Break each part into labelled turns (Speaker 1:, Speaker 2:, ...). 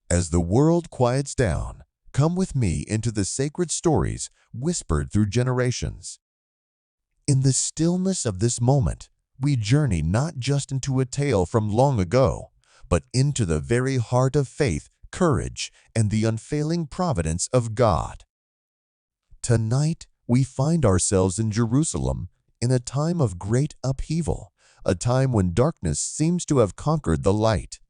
Speaker 1: As the world quiets down, come with me into the sacred stories whispered through generations. In the stillness of this moment, we journey not just into a tale from long ago, but into the very heart of faith, courage, and the unfailing providence of God. Tonight, we find ourselves in Jerusalem in a time of great upheaval, a time when darkness seems to have conquered the light.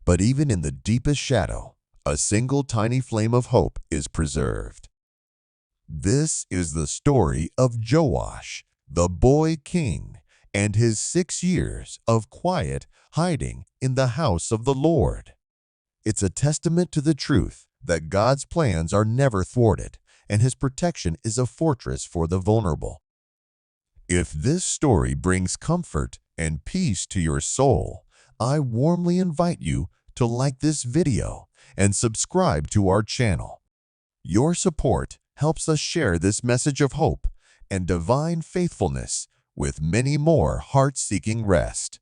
Speaker 1: But even in the deepest shadow, a single tiny flame of hope is preserved. This is the story of Joash, the boy king, and his 6 years of quiet hiding in the house of the Lord. It's a testament to the truth that God's plans are never thwarted, and His protection is a fortress for the vulnerable. If this story brings comfort and peace to your soul, I warmly invite you to like this video and subscribe to our channel. Your support helps us share this message of hope and divine faithfulness with many more heart-seeking rest.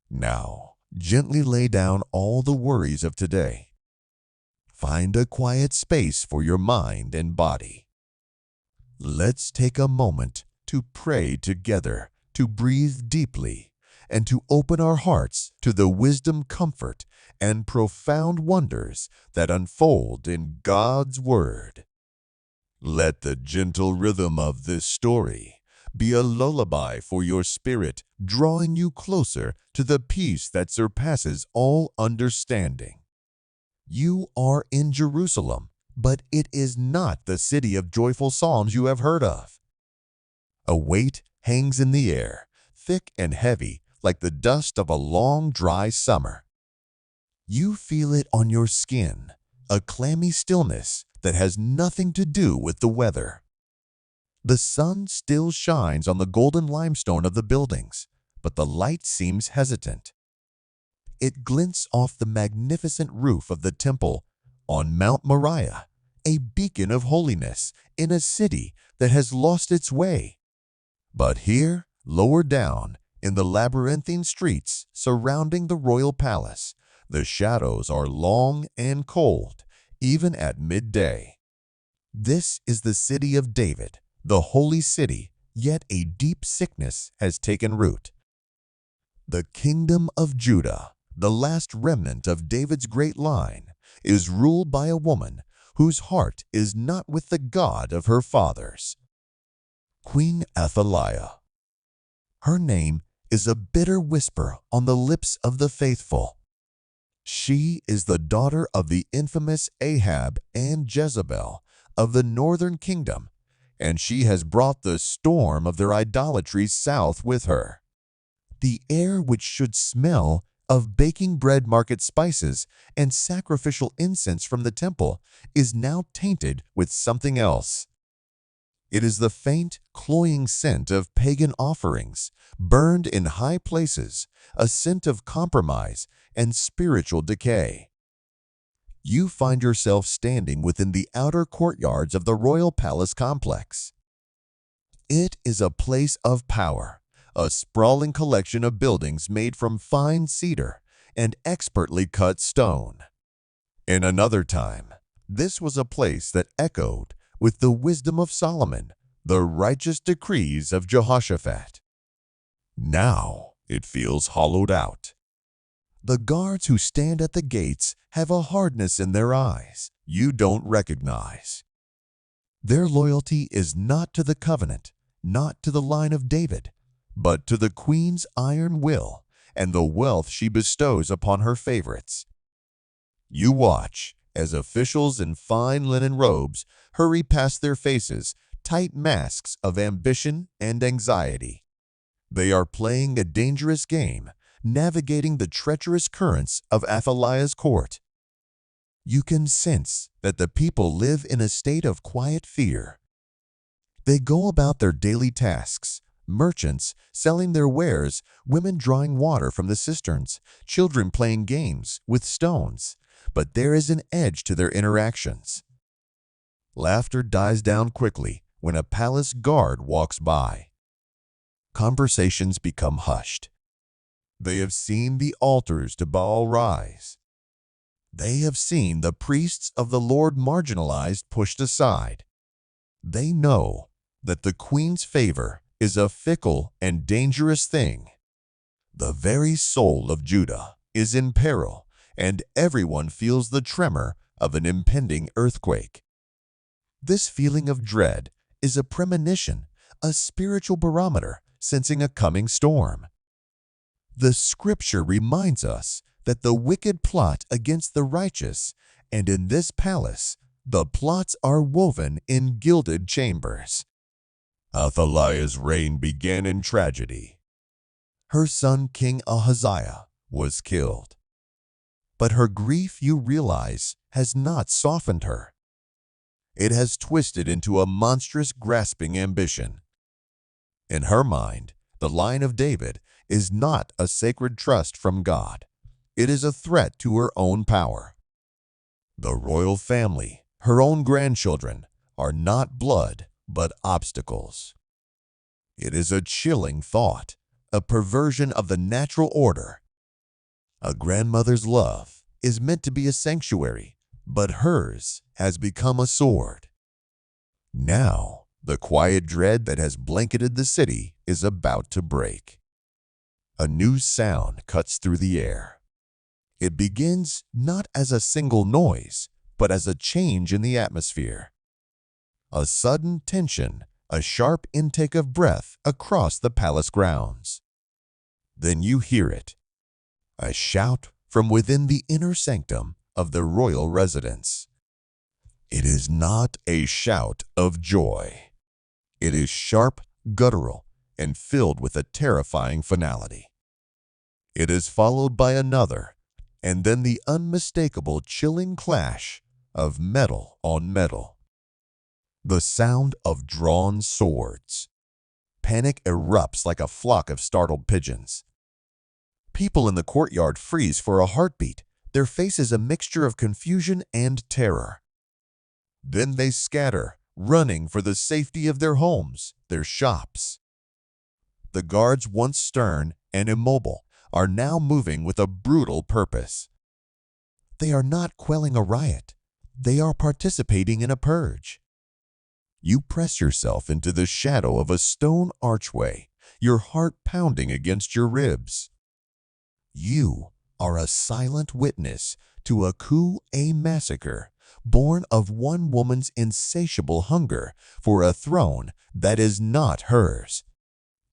Speaker 1: Now, gently lay down all the worries of today. Find a quiet space for your mind and body. Let's take a moment to pray together, to breathe deeply, and to open our hearts to the wisdom, comfort, and profound wonders that unfold in God's Word. Let the gentle rhythm of this story be a lullaby for your spirit, drawing you closer to the peace that surpasses all understanding. You are in Jerusalem, but it is not the city of joyful psalms you have heard of. A weight hangs in the air, thick and heavy, like the dust of a long, dry summer. You feel it on your skin, a clammy stillness that has nothing to do with the weather. The sun still shines on the golden limestone of the buildings, but the light seems hesitant. It glints off the magnificent roof of the temple on Mount Moriah, a beacon of holiness in a city that has lost its way. But here, lower down, in the labyrinthine streets surrounding the royal palace, the shadows are long and cold, even at midday. This is the city of David, the holy city, yet a deep sickness has taken root. The kingdom of Judah, the last remnant of David's great line, is ruled by a woman whose heart is not with the God of her fathers. Queen Athaliah. Her name is a bitter whisper on the lips of the faithful. She is the daughter of the infamous Ahab and Jezebel of the northern kingdom, and she has brought the storm of their idolatry south with her. The air, which should smell of baking bread market spices and sacrificial incense from the temple, is now tainted with something else. It is the faint, cloying scent of pagan offerings, burned in high places, a scent of compromise and spiritual decay. You find yourself standing within the outer courtyards of the royal palace complex. It is a place of power, a sprawling collection of buildings made from fine cedar and expertly cut stone. In another time, this was a place that echoed with the wisdom of Solomon, the righteous decrees of Jehoshaphat. Now it feels hollowed out. The guards who stand at the gates have a hardness in their eyes you don't recognize. Their loyalty is not to the covenant, not to the line of David, but to the queen's iron will and the wealth she bestows upon her favorites. You watch as officials in fine linen robes hurry past their faces, tight masks of ambition and anxiety. They are playing a dangerous game, navigating the treacherous currents of Athaliah's court. You can sense that the people live in a state of quiet fear. They go about their daily tasks, merchants selling their wares, women drawing water from the cisterns, children playing games with stones, but there is an edge to their interactions. Laughter dies down quickly when a palace guard walks by. Conversations become hushed. They have seen the altars to Baal rise. They have seen the priests of the Lord marginalized, pushed aside. They know that the queen's favor is a fickle and dangerous thing. The very soul of Judah is in peril, and everyone feels the tremor of an impending earthquake. This feeling of dread is a premonition, a spiritual barometer sensing a coming storm. The scripture reminds us that the wicked plot against the righteous, and in this palace, the plots are woven in gilded chambers. Athaliah's reign began in tragedy. Her son King Ahaziah was killed. But her grief, you realize, has not softened her. It has twisted into a monstrous grasping ambition. In her mind, the line of David is not a sacred trust from God. It is a threat to her own power. The royal family, her own grandchildren, are not blood but obstacles. It is a chilling thought, a perversion of the natural order. A grandmother's love is meant to be a sanctuary, but hers has become a sword. Now, the quiet dread that has blanketed the city is about to break. A new sound cuts through the air. It begins not as a single noise, but as a change in the atmosphere. A sudden tension, a sharp intake of breath across the palace grounds. Then you hear it, a shout from within the inner sanctum of the royal residence. It is not a shout of joy. It is sharp, guttural, and filled with a terrifying finality. It is followed by another, and then the unmistakable chilling clash of metal on metal. The sound of drawn swords. Panic erupts like a flock of startled pigeons. People in the courtyard freeze for a heartbeat, their faces a mixture of confusion and terror. Then they scatter, running for the safety of their homes, their shops. The guards, once stern and immobile, are now moving with a brutal purpose. They are not quelling a riot. They are participating in a purge. You press yourself into the shadow of a stone archway, your heart pounding against your ribs. You are a silent witness to a coup, a massacre, born of one woman's insatiable hunger for a throne that is not hers.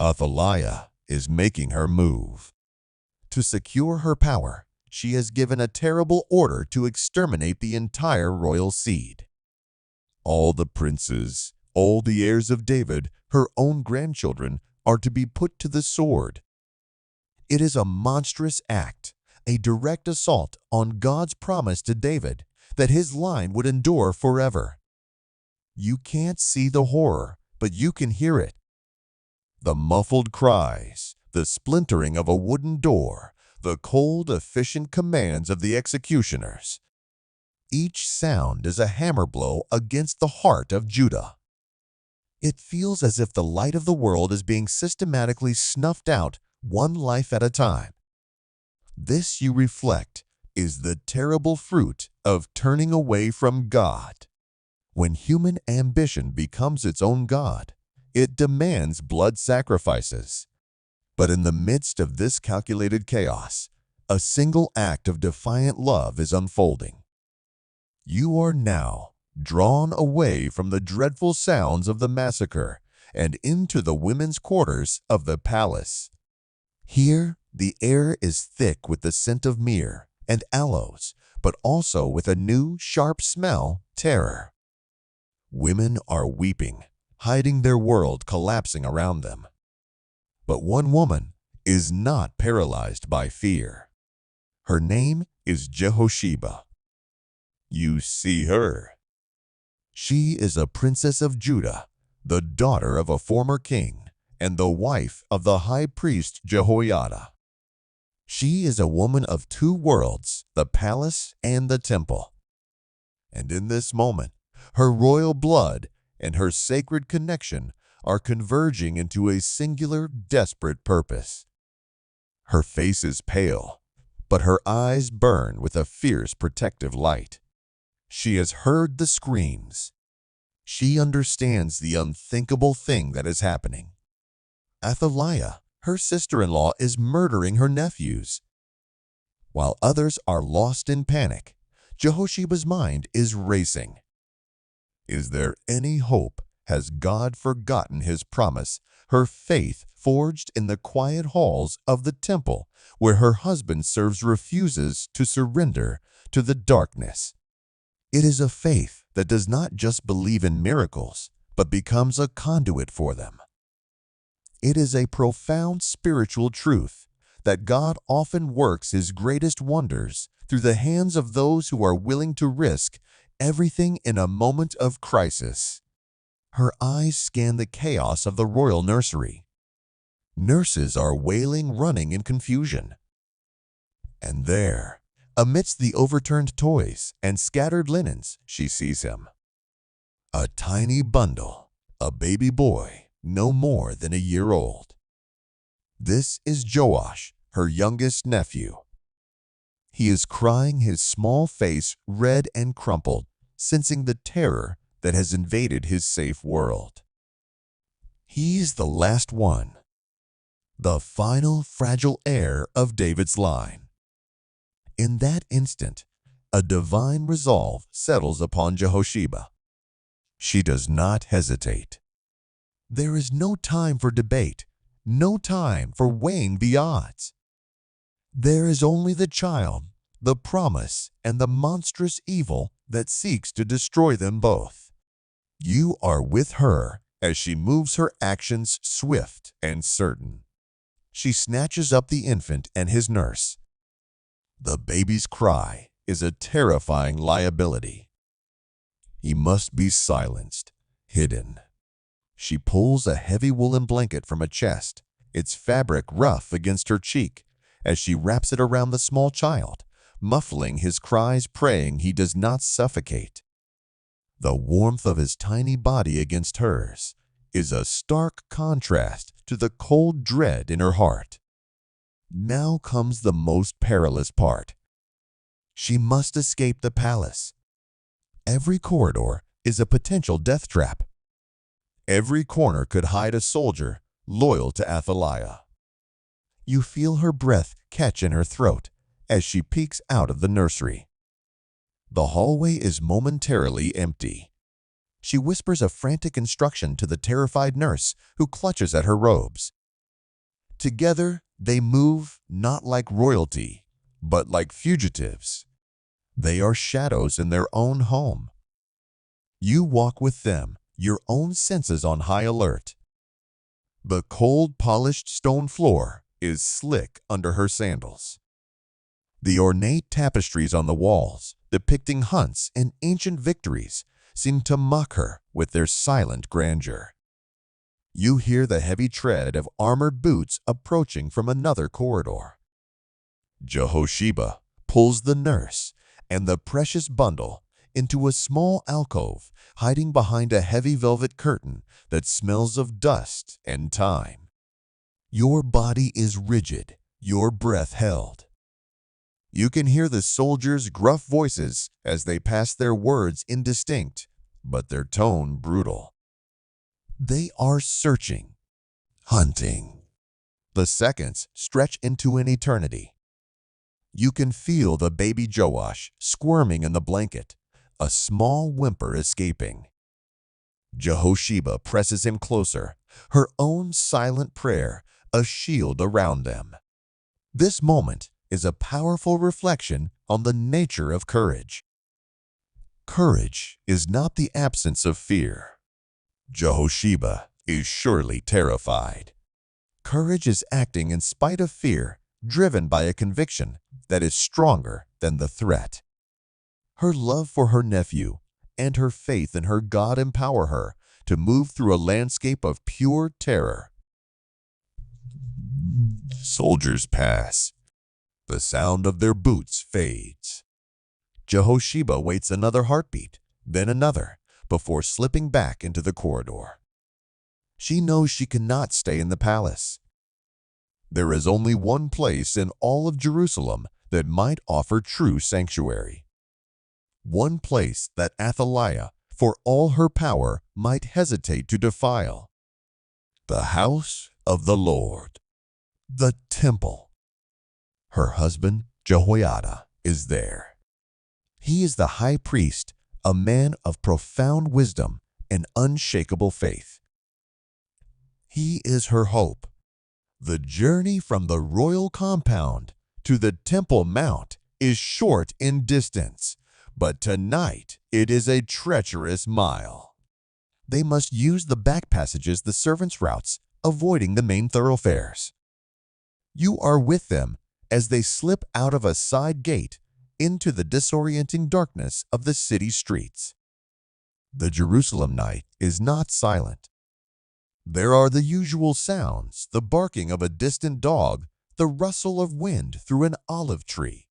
Speaker 1: Athaliah is making her move. To secure her power, she has given a terrible order to exterminate the entire royal seed. All the princes, all the heirs of David, her own grandchildren, are to be put to the sword. It is a monstrous act, a direct assault on God's promise to David that his line would endure forever. You can't see the horror, but you can hear it. The muffled cries, the splintering of a wooden door, the cold, efficient commands of the executioners. Each sound is a hammer blow against the heart of Judah. It feels as if the light of the world is being systematically snuffed out, one life at a time. This, you reflect, is the terrible fruit of turning away from God. When human ambition becomes its own God, it demands blood sacrifices. But in the midst of this calculated chaos, a single act of defiant love is unfolding. You are now drawn away from the dreadful sounds of the massacre and into the women's quarters of the palace. Here, the air is thick with the scent of myrrh and aloes, but also with a new, sharp smell, terror. Women are weeping, hiding their world collapsing around them. But one woman is not paralyzed by fear. Her name is Jehosheba. You see her. She is a princess of Judah, the daughter of a former king, and the wife of the high priest Jehoiada. She is a woman of two worlds, the palace and the temple. And in this moment, her royal blood and her sacred connection are converging into a singular, desperate purpose. Her face is pale, but her eyes burn with a fierce protective light. She has heard the screams. She understands the unthinkable thing that is happening. Athaliah, her sister-in-law, is murdering her nephews. While others are lost in panic, Jehoshiba's mind is racing. Is there any hope? Has God forgotten his promise, her faith forged in the quiet halls of the temple where her husband serves refuses to surrender to the darkness? It is a faith that does not just believe in miracles, but becomes a conduit for them. It is a profound spiritual truth that God often works his greatest wonders through the hands of those who are willing to risk everything in a moment of crisis. Her eyes scan the chaos of the royal nursery. Nurses are wailing, running in confusion. And there, amidst the overturned toys and scattered linens, she sees him. A tiny bundle, a baby boy, no more than a year old. This is Joash, her youngest nephew. He is crying, his small face red and crumpled, sensing the terror that has invaded his safe world. He is the last one, the final fragile heir of David's line. In that instant, a divine resolve settles upon Jehoshiba. She does not hesitate. There is no time for debate, no time for weighing the odds. There is only the child, the promise, and the monstrous evil that seeks to destroy them both. You are with her as she moves, her actions swift and certain. She snatches up the infant and his nurse. The baby's cry is a terrifying liability. He must be silenced, hidden. She pulls a heavy woolen blanket from a chest, its fabric rough against her cheek, as she wraps it around the small child, muffling his cries, praying he does not suffocate. The warmth of his tiny body against hers is a stark contrast to the cold dread in her heart. Now comes the most perilous part. She must escape the palace. Every corridor is a potential death trap. Every corner could hide a soldier loyal to Athaliah. You feel her breath catch in her throat as she peeks out of the nursery. The hallway is momentarily empty. She whispers a frantic instruction to the terrified nurse who clutches at her robes. Together, they move not like royalty, but like fugitives. They are shadows in their own home. You walk with them, your own senses on high alert. The cold, polished stone floor is slick under her sandals. The ornate tapestries on the walls, depicting hunts and ancient victories, seem to mock her with their silent grandeur. You hear the heavy tread of armored boots approaching from another corridor. Jehoshiba pulls the nurse and the precious bundle into a small alcove, hiding behind a heavy velvet curtain that smells of dust and time. Your body is rigid, your breath held. You can hear the soldiers' gruff voices as they pass, their words indistinct, but their tone brutal. They are searching, hunting. The seconds stretch into an eternity. You can feel the baby Joash squirming in the blanket, a small whimper escaping. Jehoshiba presses him closer, her own silent prayer a shield around them. This moment is a powerful reflection on the nature of courage. Courage is not the absence of fear. Jehoshiba is surely terrified. Courage is acting in spite of fear, driven by a conviction that is stronger than the threat. Her love for her nephew and her faith in her God empower her to move through a landscape of pure terror. Soldiers pass. The sound of their boots fades. Jehoshiba waits another heartbeat, then another, before slipping back into the corridor. She knows she cannot stay in the palace. There is only one place in all of Jerusalem that might offer true sanctuary. One place that Athaliah, for all her power, might hesitate to defile. The house of the Lord, the temple. Her husband, Jehoiada, is there. He is the high priest, a man of profound wisdom and unshakable faith. He is her hope. The journey from the royal compound to the Temple Mount is short in distance, but tonight it is a treacherous mile. They must use the back passages, the servants' routes, avoiding the main thoroughfares. You are with them as they slip out of a side gate into the disorienting darkness of the city streets. The Jerusalem night is not silent. There are the usual sounds, the barking of a distant dog, the rustle of wind through an olive tree.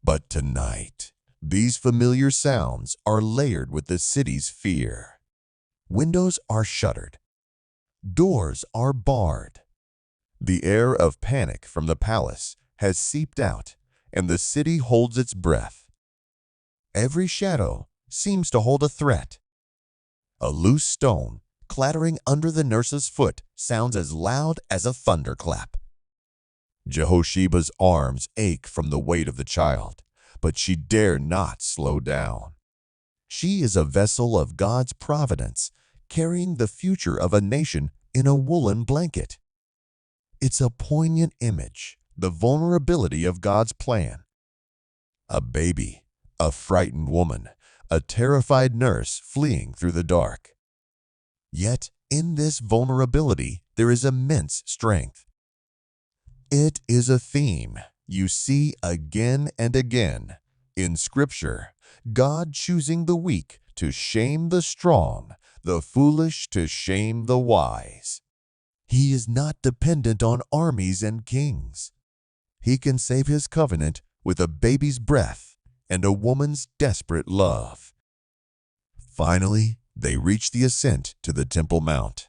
Speaker 1: But tonight, these familiar sounds are layered with the city's fear. Windows are shuttered. Doors are barred. The air of panic from the palace has seeped out, and the city holds its breath. Every shadow seems to hold a threat. A loose stone clattering under the nurse's foot sounds as loud as a thunderclap. Jehosheba's arms ache from the weight of the child, but she dare not slow down. She is a vessel of God's providence, carrying the future of a nation in a woolen blanket. It's a poignant image, the vulnerability of God's plan. A baby, a frightened woman, a terrified nurse fleeing through the dark. Yet, in this vulnerability, there is immense strength. It is a theme you see again and again in Scripture, God choosing the weak to shame the strong, the foolish to shame the wise. He is not dependent on armies and kings. He can save his covenant with a baby's breath and a woman's desperate love. Finally, they reach the ascent to the Temple Mount.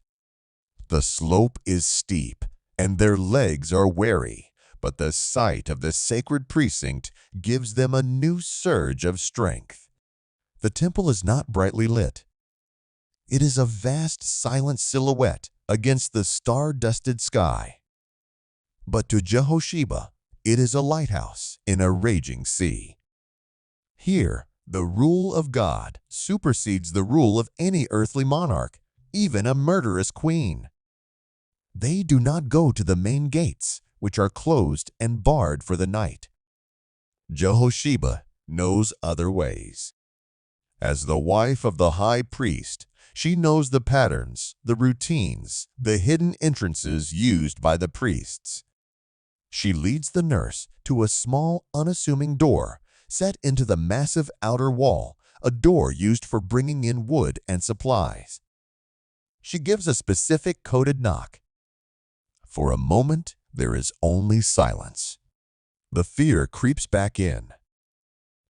Speaker 1: The slope is steep, and their legs are weary, but the sight of the sacred precinct gives them a new surge of strength. The temple is not brightly lit. It is a vast, silent silhouette against the star-dusted sky. But to Jehosheba, it is a lighthouse in a raging sea. Here, the rule of God supersedes the rule of any earthly monarch, even a murderous queen. They do not go to the main gates, which are closed and barred for the night. Jehosheba knows other ways. As the wife of the high priest, she knows the patterns, the routines, the hidden entrances used by the priests. She leads the nurse to a small, unassuming door set into the massive outer wall, a door used for bringing in wood and supplies. She gives a specific coded knock. For a moment, there is only silence. The fear creeps back in.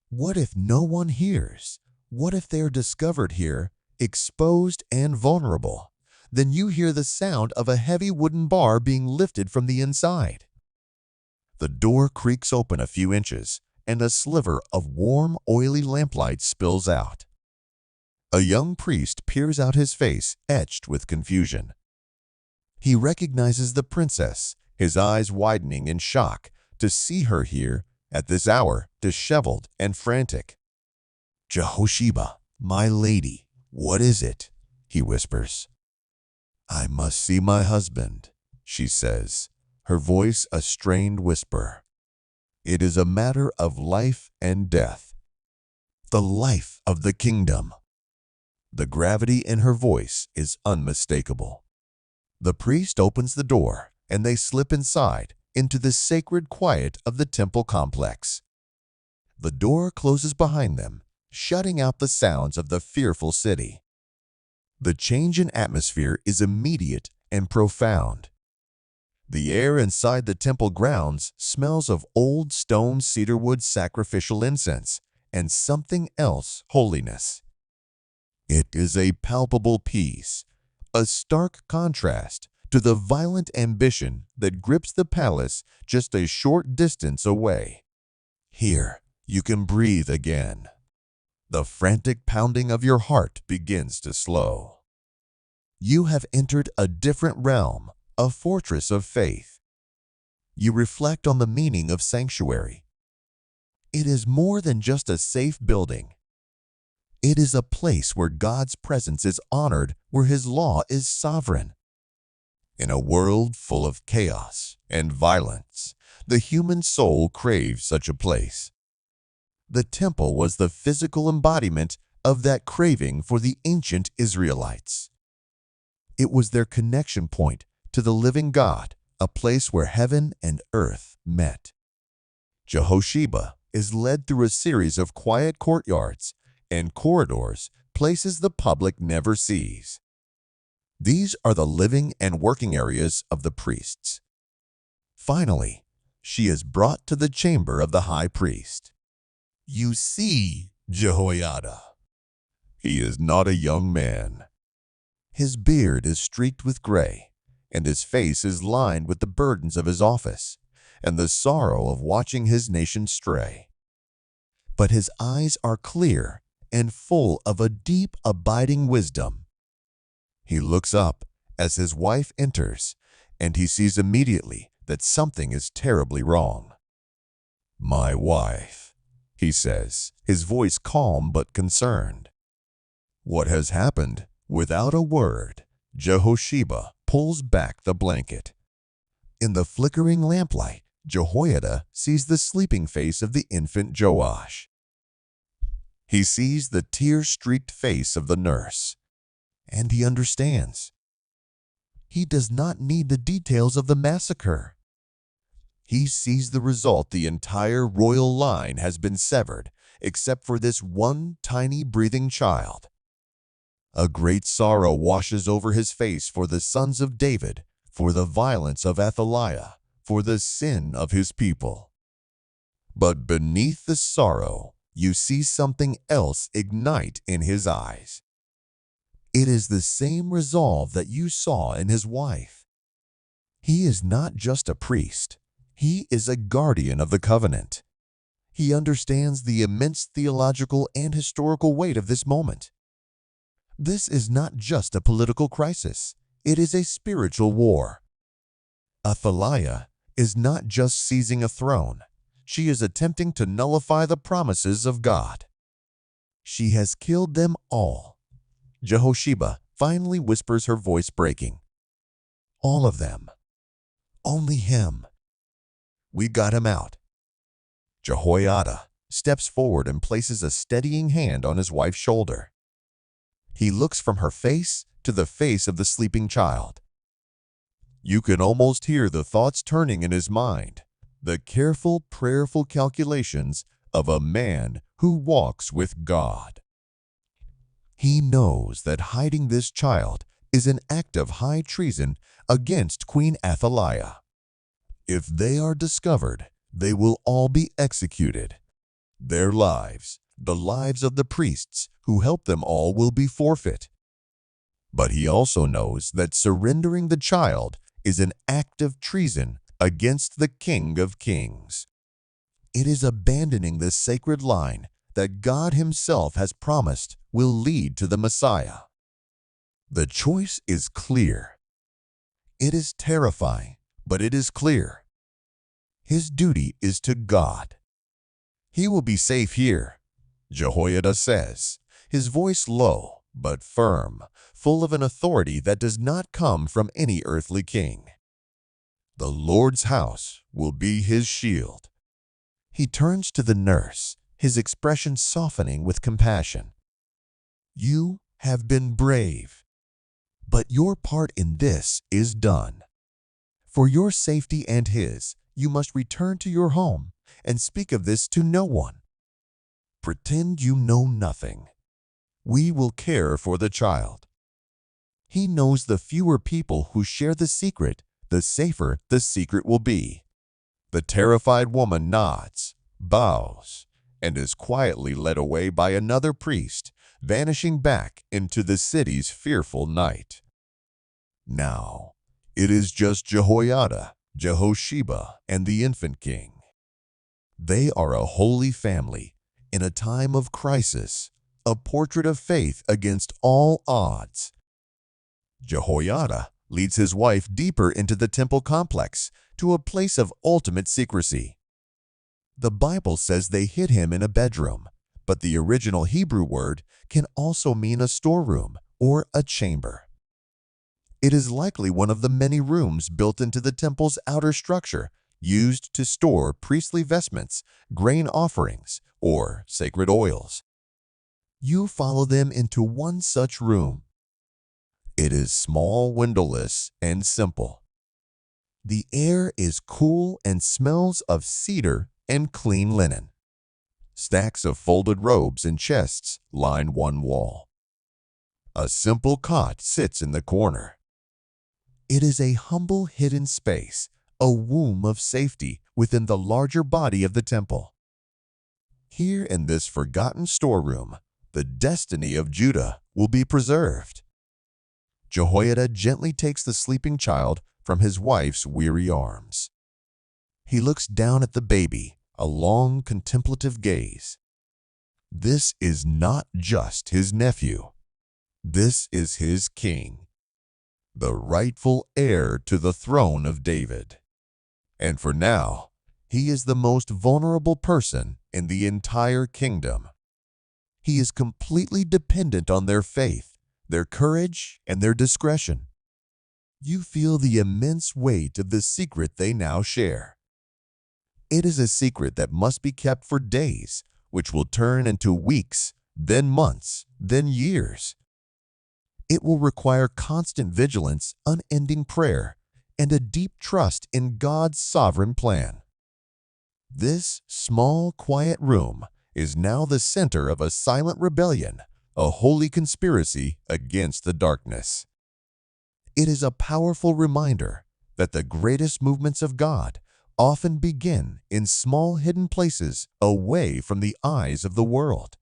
Speaker 1: What if no one hears? What if they are discovered here, exposed and vulnerable? Then you hear the sound of a heavy wooden bar being lifted from the inside. The door creaks open a few inches, and a sliver of warm, oily lamplight spills out. A young priest peers out, his face etched with confusion. He recognizes the princess, his eyes widening in shock to see her here at this hour, disheveled and frantic. "Jehosheba, my lady, what is it?" he whispers. "I must see my husband," she says, her voice a strained whisper. "It is a matter of life and death. The life of the kingdom." The gravity in her voice is unmistakable. The priest opens the door, and they slip inside into the sacred quiet of the temple complex. The door closes behind them, shutting out the sounds of the fearful city. The change in atmosphere is immediate and profound. The air inside the temple grounds smells of old stone cedarwood sacrificial incense and something else, holiness. It is a palpable peace, a stark contrast to the violent ambition that grips the palace just a short distance away. Here, you can breathe again. The frantic pounding of your heart begins to slow. You have entered a different realm, a fortress of faith. You reflect on the meaning of sanctuary. It is more than just a safe building. It is a place where God's presence is honored, where His law is sovereign. In a world full of chaos and violence, the human soul craves such a place. The temple was the physical embodiment of that craving for the ancient Israelites. It was their connection point to the living God, a place where heaven and earth met. Jehosheba is led through a series of quiet courtyards and corridors, places the public never sees. These are the living and working areas of the priests. Finally, she is brought to the chamber of the high priest. You see Jehoiada. He is not a young man. His beard is streaked with gray, and his face is lined with the burdens of his office and the sorrow of watching his nation stray. But his eyes are clear and full of a deep, abiding wisdom. He looks up as his wife enters, and he sees immediately that something is terribly wrong. "My wife," he says, his voice calm but concerned. What has happened? Without a word, Jehosheba pulls back the blanket. In the flickering lamplight, Jehoiada sees the sleeping face of the infant Joash. He sees the tear-streaked face of the nurse, and he understands. He does not need the details of the massacre. He sees the result: the entire royal line has been severed, except for this one tiny breathing child. A great sorrow washes over his face for the sons of David, for the violence of Athaliah, for the sin of his people. But beneath the sorrow, you see something else ignite in his eyes. It is the same resolve that you saw in his wife. He is not just a priest. He is a guardian of the covenant. He understands the immense theological and historical weight of this moment. This is not just a political crisis. It is a spiritual war. Athaliah is not just seizing a throne. She is attempting to nullify the promises of God. She has killed them all. Jehosheba finally whispers, her voice breaking. All of them. Only him. We got him out. Jehoiada steps forward and places a steadying hand on his wife's shoulder. He looks from her face to the face of the sleeping child. You can almost hear the thoughts turning in his mind, the careful, prayerful calculations of a man who walks with God. He knows that hiding this child is an act of high treason against Queen Athaliah. If they are discovered, they will all be executed. Their lives, the lives of the priests who help them all, will be forfeit. But he also knows that surrendering the child is an act of treason against the King of Kings. It is abandoning the sacred line that God Himself has promised will lead to the Messiah. The choice is clear. It is terrifying, but it is clear. His duty is to God. He will be safe here, Jehoiada says, his voice low but firm, full of an authority that does not come from any earthly king. The Lord's house will be his shield. He turns to the nurse, his expression softening with compassion. You have been brave, but your part in this is done. For your safety and his, you must return to your home and speak of this to no one. Pretend you know nothing. We will care for the child. He knows the fewer people who share the secret, the safer the secret will be. The terrified woman nods, bows, and is quietly led away by another priest, vanishing back into the city's fearful night. Now, it is just Jehoiada, Jehosheba, and the infant king. They are a holy family in a time of crisis, a portrait of faith against all odds. Jehoiada leads his wife deeper into the temple complex to a place of ultimate secrecy. The Bible says they hid him in a bedroom, but the original Hebrew word can also mean a storeroom or a chamber. It is likely one of the many rooms built into the temple's outer structure used to store priestly vestments, grain offerings, or sacred oils. You follow them into one such room. It is small, windowless, and simple. The air is cool and smells of cedar and clean linen. Stacks of folded robes and chests line one wall. A simple cot sits in the corner. It is a humble hidden space, a womb of safety within the larger body of the temple. Here in this forgotten storeroom, the destiny of Judah will be preserved. Jehoiada gently takes the sleeping child from his wife's weary arms. He looks down at the baby, a long contemplative gaze. This is not just his nephew. This is his king, the rightful heir to the throne of David. And for now, he is the most vulnerable person in the entire kingdom. He is completely dependent on their faith, their courage, and their discretion. You feel the immense weight of the secret they now share. It is a secret that must be kept for days, which will turn into weeks, then months, then years. It will require constant vigilance, unending prayer, and a deep trust in God's sovereign plan. This small, quiet room is now the center of a silent rebellion, a holy conspiracy against the darkness. It is a powerful reminder that the greatest movements of God often begin in small hidden places away from the eyes of the world.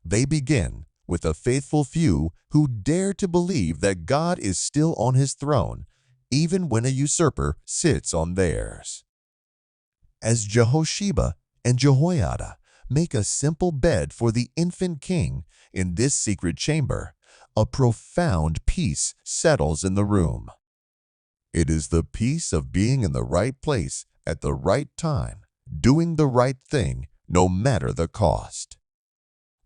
Speaker 1: They begin with a faithful few who dare to believe that God is still on his throne, even when a usurper sits on theirs. As Jehosheba and Jehoiada make a simple bed for the infant king in this secret chamber, a profound peace settles in the room. It is the peace of being in the right place at the right time, doing the right thing no matter the cost.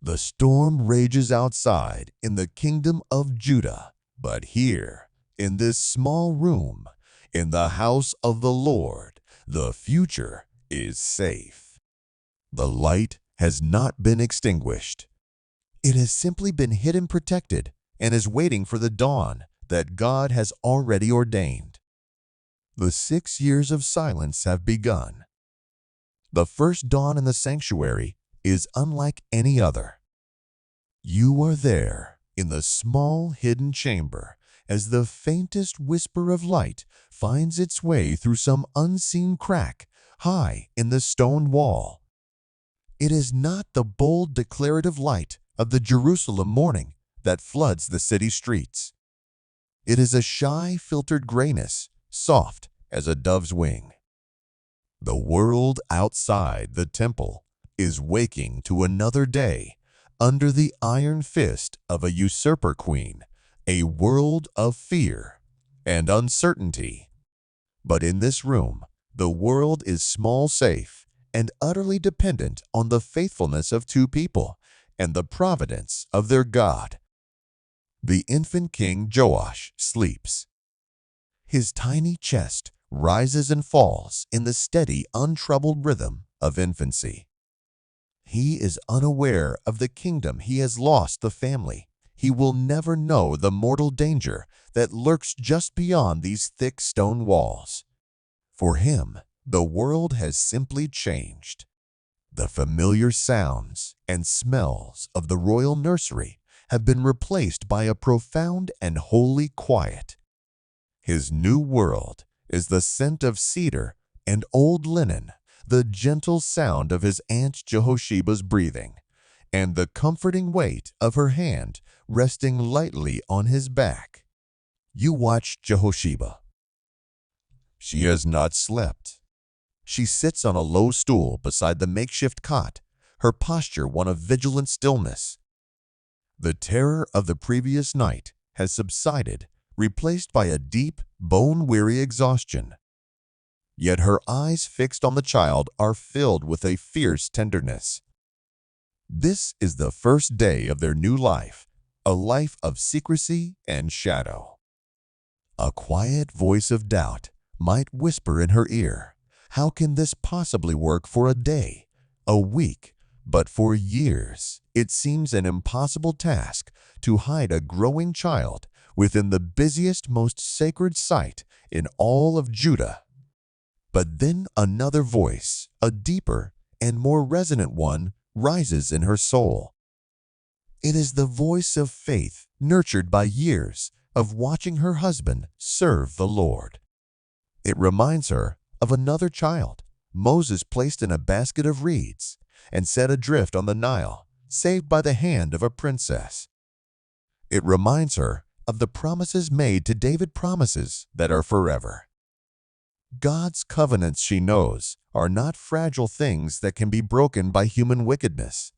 Speaker 1: The storm rages outside in the kingdom of Judah, but here, in this small room, in the house of the Lord, the future is safe. The light has not been extinguished. It has simply been hidden, protected, and is waiting for the dawn that God has already ordained. The 6 years of silence have begun. The first dawn in the sanctuary is unlike any other. You are there in the small hidden chamber as the faintest whisper of light finds its way through some unseen crack high in the stone wall. It is not the bold declarative light of the Jerusalem morning that floods the city streets. It is a shy, filtered grayness, soft as a dove's wing. The world outside the temple is waking to another day under the iron fist of a usurper queen, a world of fear and uncertainty. But in this room, the world is small, safe, and utterly dependent on the faithfulness of two people and the providence of their God. The infant king Joash sleeps. His tiny chest rises and falls in the steady, untroubled rhythm of infancy. He is unaware of the kingdom he has lost, the family. He will never know the mortal danger that lurks just beyond these thick stone walls. For him, the world has simply changed. The familiar sounds and smells of the royal nursery have been replaced by a profound and holy quiet. His new world is the scent of cedar and old linen, the gentle sound of his aunt Jehosheba's breathing, and the comforting weight of her hand resting lightly on his back. You watch Jehosheba. She has not slept. She sits on a low stool beside the makeshift cot, her posture one of vigilant stillness. The terror of the previous night has subsided, replaced by a deep, bone-weary exhaustion. Yet her eyes fixed on the child are filled with a fierce tenderness. This is the first day of their new life, a life of secrecy and shadow. A quiet voice of doubt might whisper in her ear, "How can this possibly work for a day, a week, but for years?" It seems an impossible task to hide a growing child within the busiest, most sacred site in all of Judah. But then another voice, a deeper and more resonant one, rises in her soul. It is the voice of faith, nurtured by years of watching her husband serve the Lord. It reminds her of another child, Moses placed in a basket of reeds and set adrift on the Nile, saved by the hand of a princess. It reminds her of the promises made to David, promises that are forever. God's covenants, she knows, are not fragile things that can be broken by human wickedness.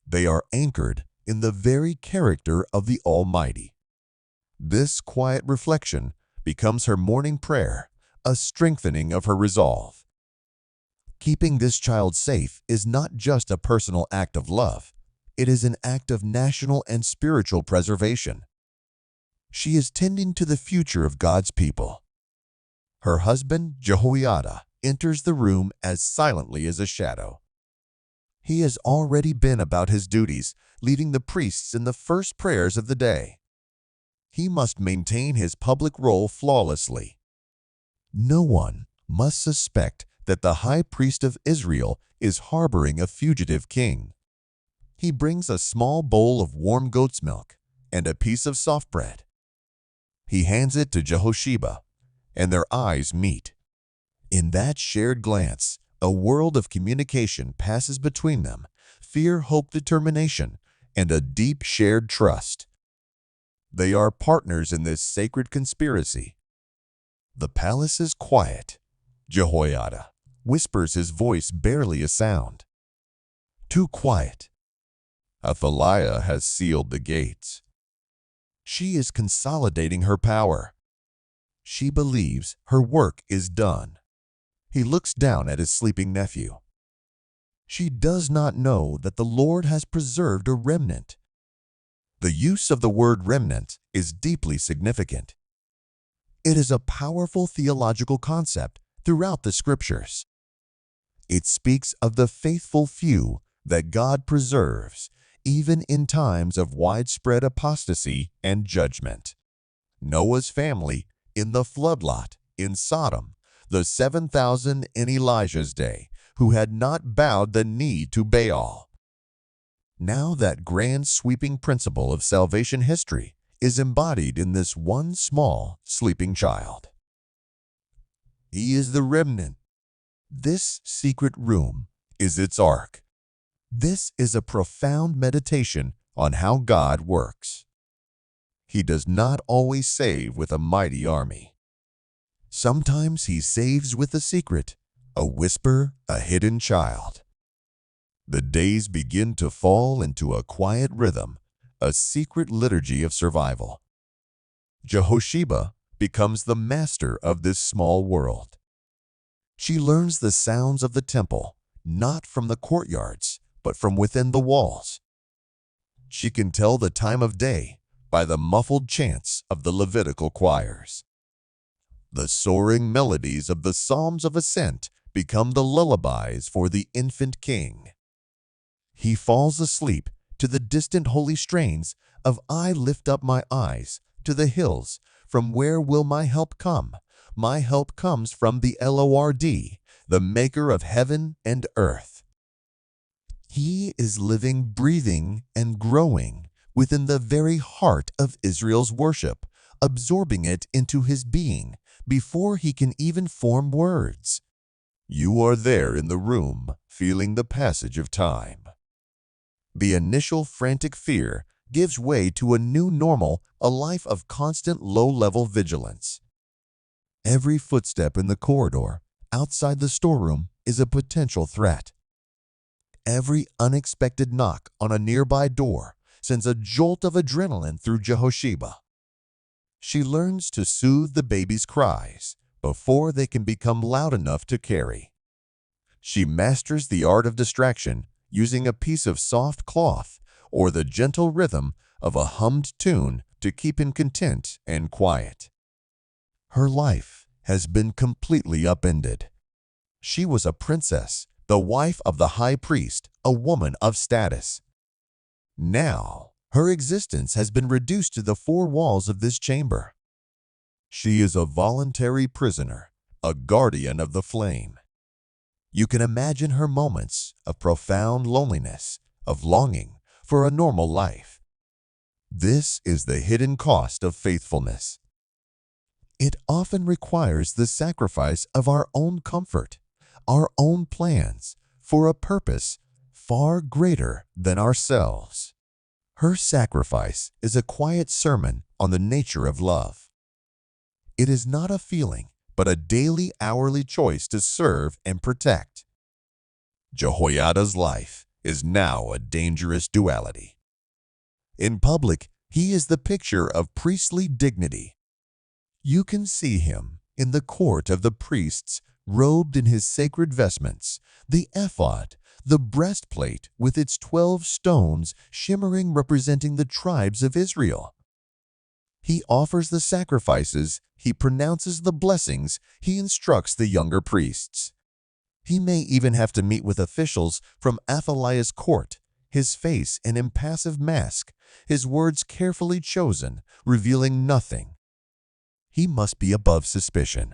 Speaker 1: They are anchored in the very character of the Almighty. This quiet reflection becomes her morning prayer, a strengthening of her resolve. Keeping this child safe is not just a personal act of love. It is an act of national and spiritual preservation. She is tending to the future of God's people. Her husband, Jehoiada, enters the room as silently as a shadow. He has already been about his duties, leading the priests in the first prayers of the day. He must maintain his public role flawlessly. No one must suspect that the high priest of Israel is harboring a fugitive king. He brings a small bowl of warm goat's milk and a piece of soft bread. He hands it to Jehosheba, and their eyes meet. In that shared glance, a world of communication passes between them, fear, hope, determination, and a deep shared trust. They are partners in this sacred conspiracy. The palace is quiet. Jehoiada whispers, his voice barely a sound. Too quiet. Athaliah has sealed the gates. She is consolidating her power. She believes her work is done. He looks down at his sleeping nephew. She does not know that the Lord has preserved a remnant. The use of the word remnant is deeply significant. It is a powerful theological concept throughout the Scriptures. It speaks of the faithful few that God preserves, even in times of widespread apostasy and judgment. Noah's family in the floodlot in Sodom, the 7,000 in Elijah's day, who had not bowed the knee to Baal. Now that grand sweeping principle of salvation history is embodied in this one small sleeping child. He is the remnant. This secret room is its ark. This is a profound meditation on how God works. He does not always save with a mighty army. Sometimes he saves with a secret, a whisper, a hidden child. The days begin to fall into a quiet rhythm, a secret liturgy of survival. Jehosheba becomes the master of this small world. She learns the sounds of the temple, not from the courtyards, but from within the walls. She can tell the time of day by the muffled chants of the Levitical choirs. The soaring melodies of the Psalms of Ascent become the lullabies for the infant king. He falls asleep to the distant holy strains of "I lift up my eyes to the hills, from where will my help come? My help comes from the Lord, the maker of heaven and earth." He is living, breathing, and growing within the very heart of Israel's worship, absorbing it into his being before he can even form words. You are there in the room, feeling the passage of time. The initial frantic fear gives way to a new normal, a life of constant low-level vigilance. Every footstep in the corridor, outside the storeroom is a potential threat. Every unexpected knock on a nearby door sends a jolt of adrenaline through Jehosheba. She learns to soothe the baby's cries before they can become loud enough to carry. She masters the art of distraction using a piece of soft cloth or the gentle rhythm of a hummed tune to keep him content and quiet. Her life has been completely upended. She was a princess, the wife of the high priest, a woman of status. Now, her existence has been reduced to the four walls of this chamber. She is a voluntary prisoner, a guardian of the flame. You can imagine her moments of profound loneliness, of longing for a normal life. This is the hidden cost of faithfulness. It often requires the sacrifice of our own comfort, our own plans, for a purpose far greater than ourselves. Her sacrifice is a quiet sermon on the nature of love. It is not a feeling, but a daily, hourly choice to serve and protect. Jehoiada's life is now a dangerous duality. In public, he is the picture of priestly dignity. You can see him in the court of the priests, robed in his sacred vestments, the ephod, the breastplate with its 12 stones shimmering representing the tribes of Israel. He offers the sacrifices, he pronounces the blessings, he instructs the younger priests. He may even have to meet with officials from Athaliah's court, his face an impassive mask, his words carefully chosen, revealing nothing. He must be above suspicion.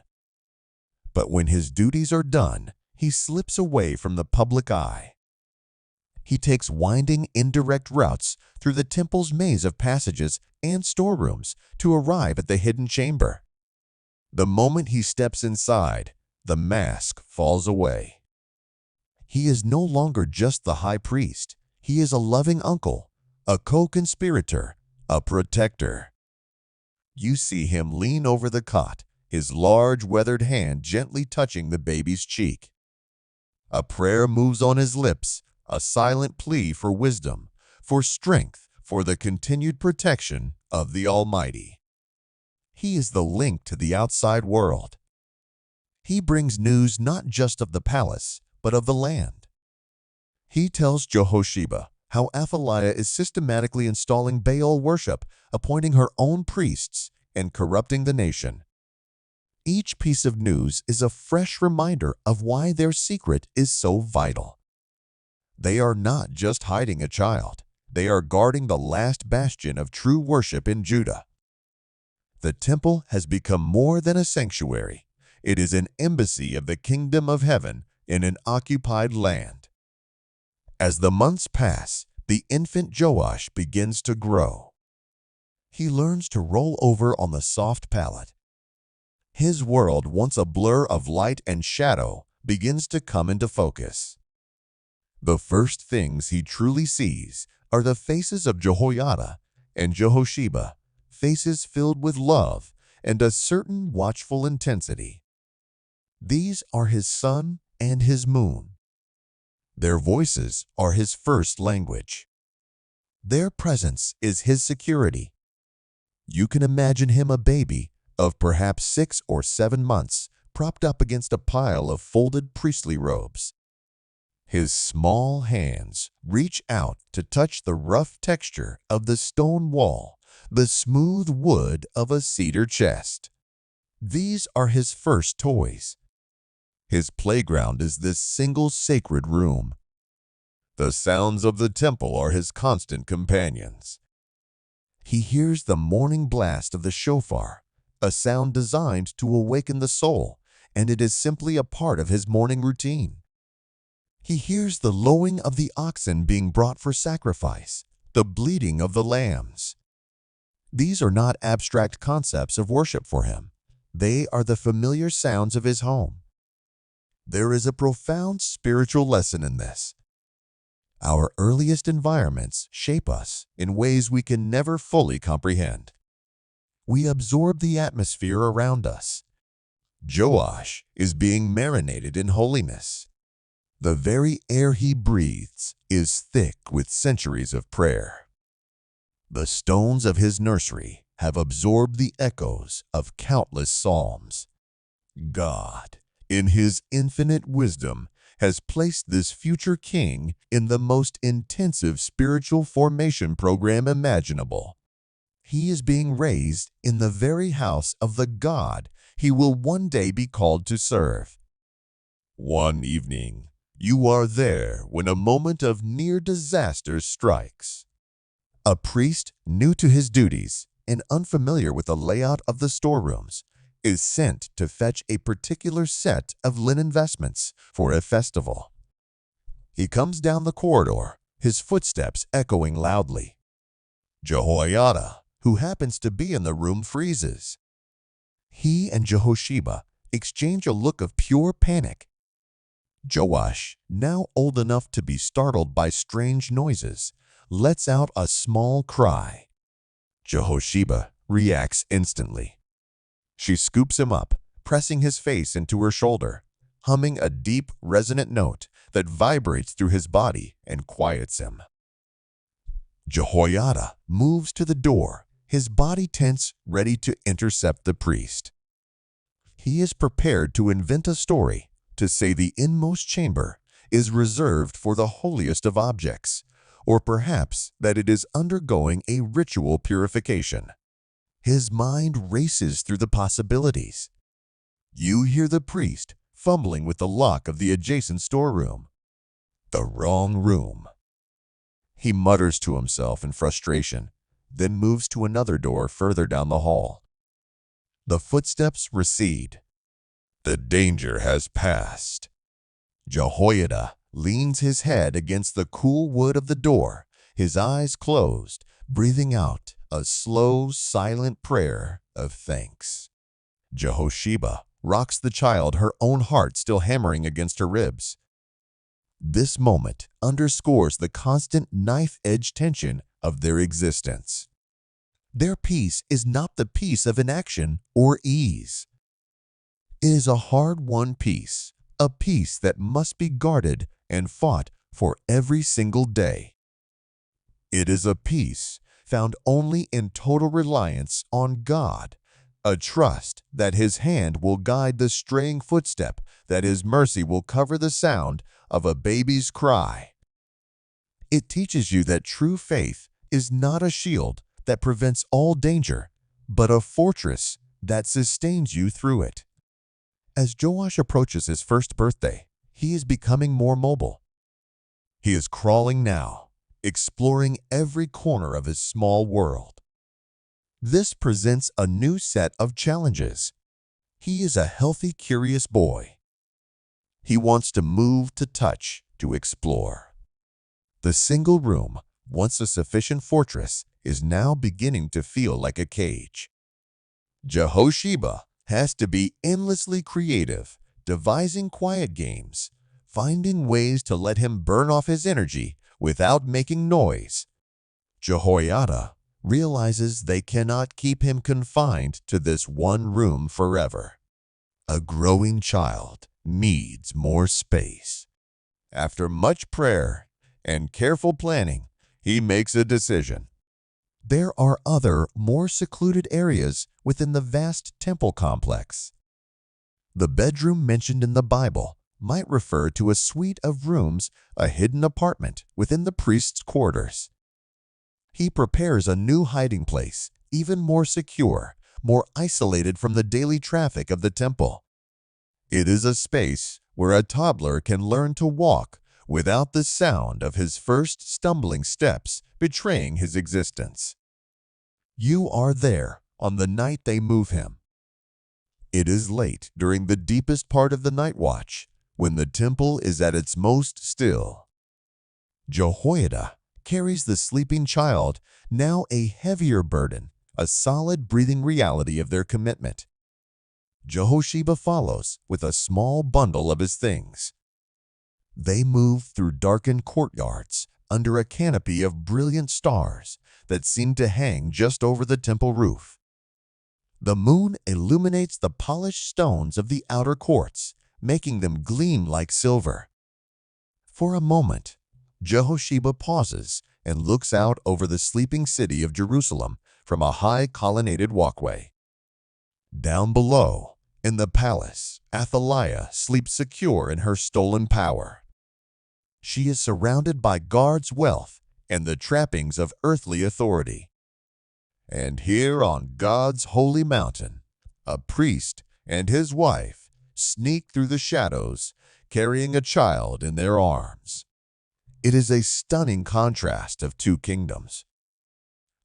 Speaker 1: But when his duties are done, he slips away from the public eye. He takes winding, indirect routes through the temple's maze of passages and storerooms to arrive at the hidden chamber. The moment he steps inside, the mask falls away. He is no longer just the high priest. He is a loving uncle, a co-conspirator, a protector. You see him lean over the cot, his large weathered hand gently touching the baby's cheek. A prayer moves on his lips, a silent plea for wisdom, for strength, for the continued protection of the Almighty. He is the link to the outside world. He brings news not just of the palace, but of the land. He tells Jehosheba how Athaliah is systematically installing Baal worship, appointing her own priests, and corrupting the nation. Each piece of news is a fresh reminder of why their secret is so vital. They are not just hiding a child. They are guarding the last bastion of true worship in Judah. The temple has become more than a sanctuary. It is an embassy of the kingdom of heaven in an occupied land. As the months pass, the infant Joash begins to grow. He learns to roll over on the soft pallet. His world, once a blur of light and shadow, begins to come into focus. The first things he truly sees are the faces of Jehoiada and Jehosheba, faces filled with love and a certain watchful intensity. These are his sun and his moon. Their voices are his first language. Their presence is his security. You can imagine him a baby of perhaps 6 or 7 months, propped up against a pile of folded priestly robes. His small hands reach out to touch the rough texture of the stone wall, the smooth wood of a cedar chest. These are his first toys. His playground is this single sacred room. The sounds of the temple are his constant companions. He hears the morning blast of the shofar, a sound designed to awaken the soul, and it is simply a part of his morning routine. He hears the lowing of the oxen being brought for sacrifice, the bleating of the lambs. These are not abstract concepts of worship for him. They are the familiar sounds of his home. There is a profound spiritual lesson in this. Our earliest environments shape us in ways we can never fully comprehend. We absorb the atmosphere around us. Joash is being marinated in holiness. The very air he breathes is thick with centuries of prayer. The stones of his nursery have absorbed the echoes of countless psalms. God, in his infinite wisdom, has placed this future king in the most intensive spiritual formation program imaginable. He is being raised in the very house of the God he will one day be called to serve. One evening, you are there when a moment of near disaster strikes. A priest new to his duties and unfamiliar with the layout of the storerooms is sent to fetch a particular set of linen vestments for a festival. He comes down the corridor, his footsteps echoing loudly. Jehoiada, who happens to be in the room, freezes. He and Jehosheba exchange a look of pure panic. Joash, now old enough to be startled by strange noises, lets out a small cry. Jehosheba reacts instantly. She scoops him up, pressing his face into her shoulder, humming a deep, resonant note that vibrates through his body and quiets him. Jehoiada moves to the door, his body tense, ready to intercept the priest. He is prepared to invent a story to say the inmost chamber is reserved for the holiest of objects, or perhaps that it is undergoing a ritual purification. His mind races through the possibilities. You hear the priest fumbling with the lock of the adjacent storeroom. The wrong room. He mutters to himself in frustration, then moves to another door further down the hall. The footsteps recede. The danger has passed. Jehoiada leans his head against the cool wood of the door, his eyes closed, breathing out a slow, silent prayer of thanks. Jehosheba rocks the child, her own heart still hammering against her ribs. This moment underscores the constant knife-edge tension of their existence. Their peace is not the peace of inaction or ease. It is a hard-won peace, a peace that must be guarded and fought for every single day. It is a peace found only in total reliance on God, a trust that His hand will guide the straying footstep, that His mercy will cover the sound of a baby's cry. It teaches you that true faith is not a shield that prevents all danger, but a fortress that sustains you through it. As Joash approaches his first birthday, he is becoming more mobile. He is crawling now, exploring every corner of his small world. This presents a new set of challenges. He is a healthy, curious boy. He wants to move, to touch, to explore. The single room, once a sufficient fortress, is now beginning to feel like a cage. Jehosheba has to be endlessly creative, devising quiet games, finding ways to let him burn off his energy without making noise. Jehoiada realizes they cannot keep him confined to this one room forever. A growing child needs more space. After much prayer and careful planning, he makes a decision. There are other, more secluded areas within the vast temple complex. The bedroom mentioned in the Bible might refer to a suite of rooms, a hidden apartment within the priest's quarters. He prepares a new hiding place, even more secure, more isolated from the daily traffic of the temple. It is a space where a toddler can learn to walk without the sound of his first stumbling steps betraying his existence. You are there on the night they move him. It is late during the deepest part of the night watch, when the temple is at its most still. Jehoiada carries the sleeping child, now a heavier burden, a solid breathing reality of their commitment. Jehosheba follows with a small bundle of his things. They move through darkened courtyards under a canopy of brilliant stars that seem to hang just over the temple roof. The moon illuminates the polished stones of the outer courts, making them gleam like silver. For a moment, Jehosheba pauses and looks out over the sleeping city of Jerusalem from a high colonnaded walkway. Down below, in the palace, Athaliah sleeps secure in her stolen power. She is surrounded by guards' wealth and the trappings of earthly authority. And here on God's holy mountain, a priest and his wife sneak through the shadows, carrying a child in their arms. It is a stunning contrast of two kingdoms.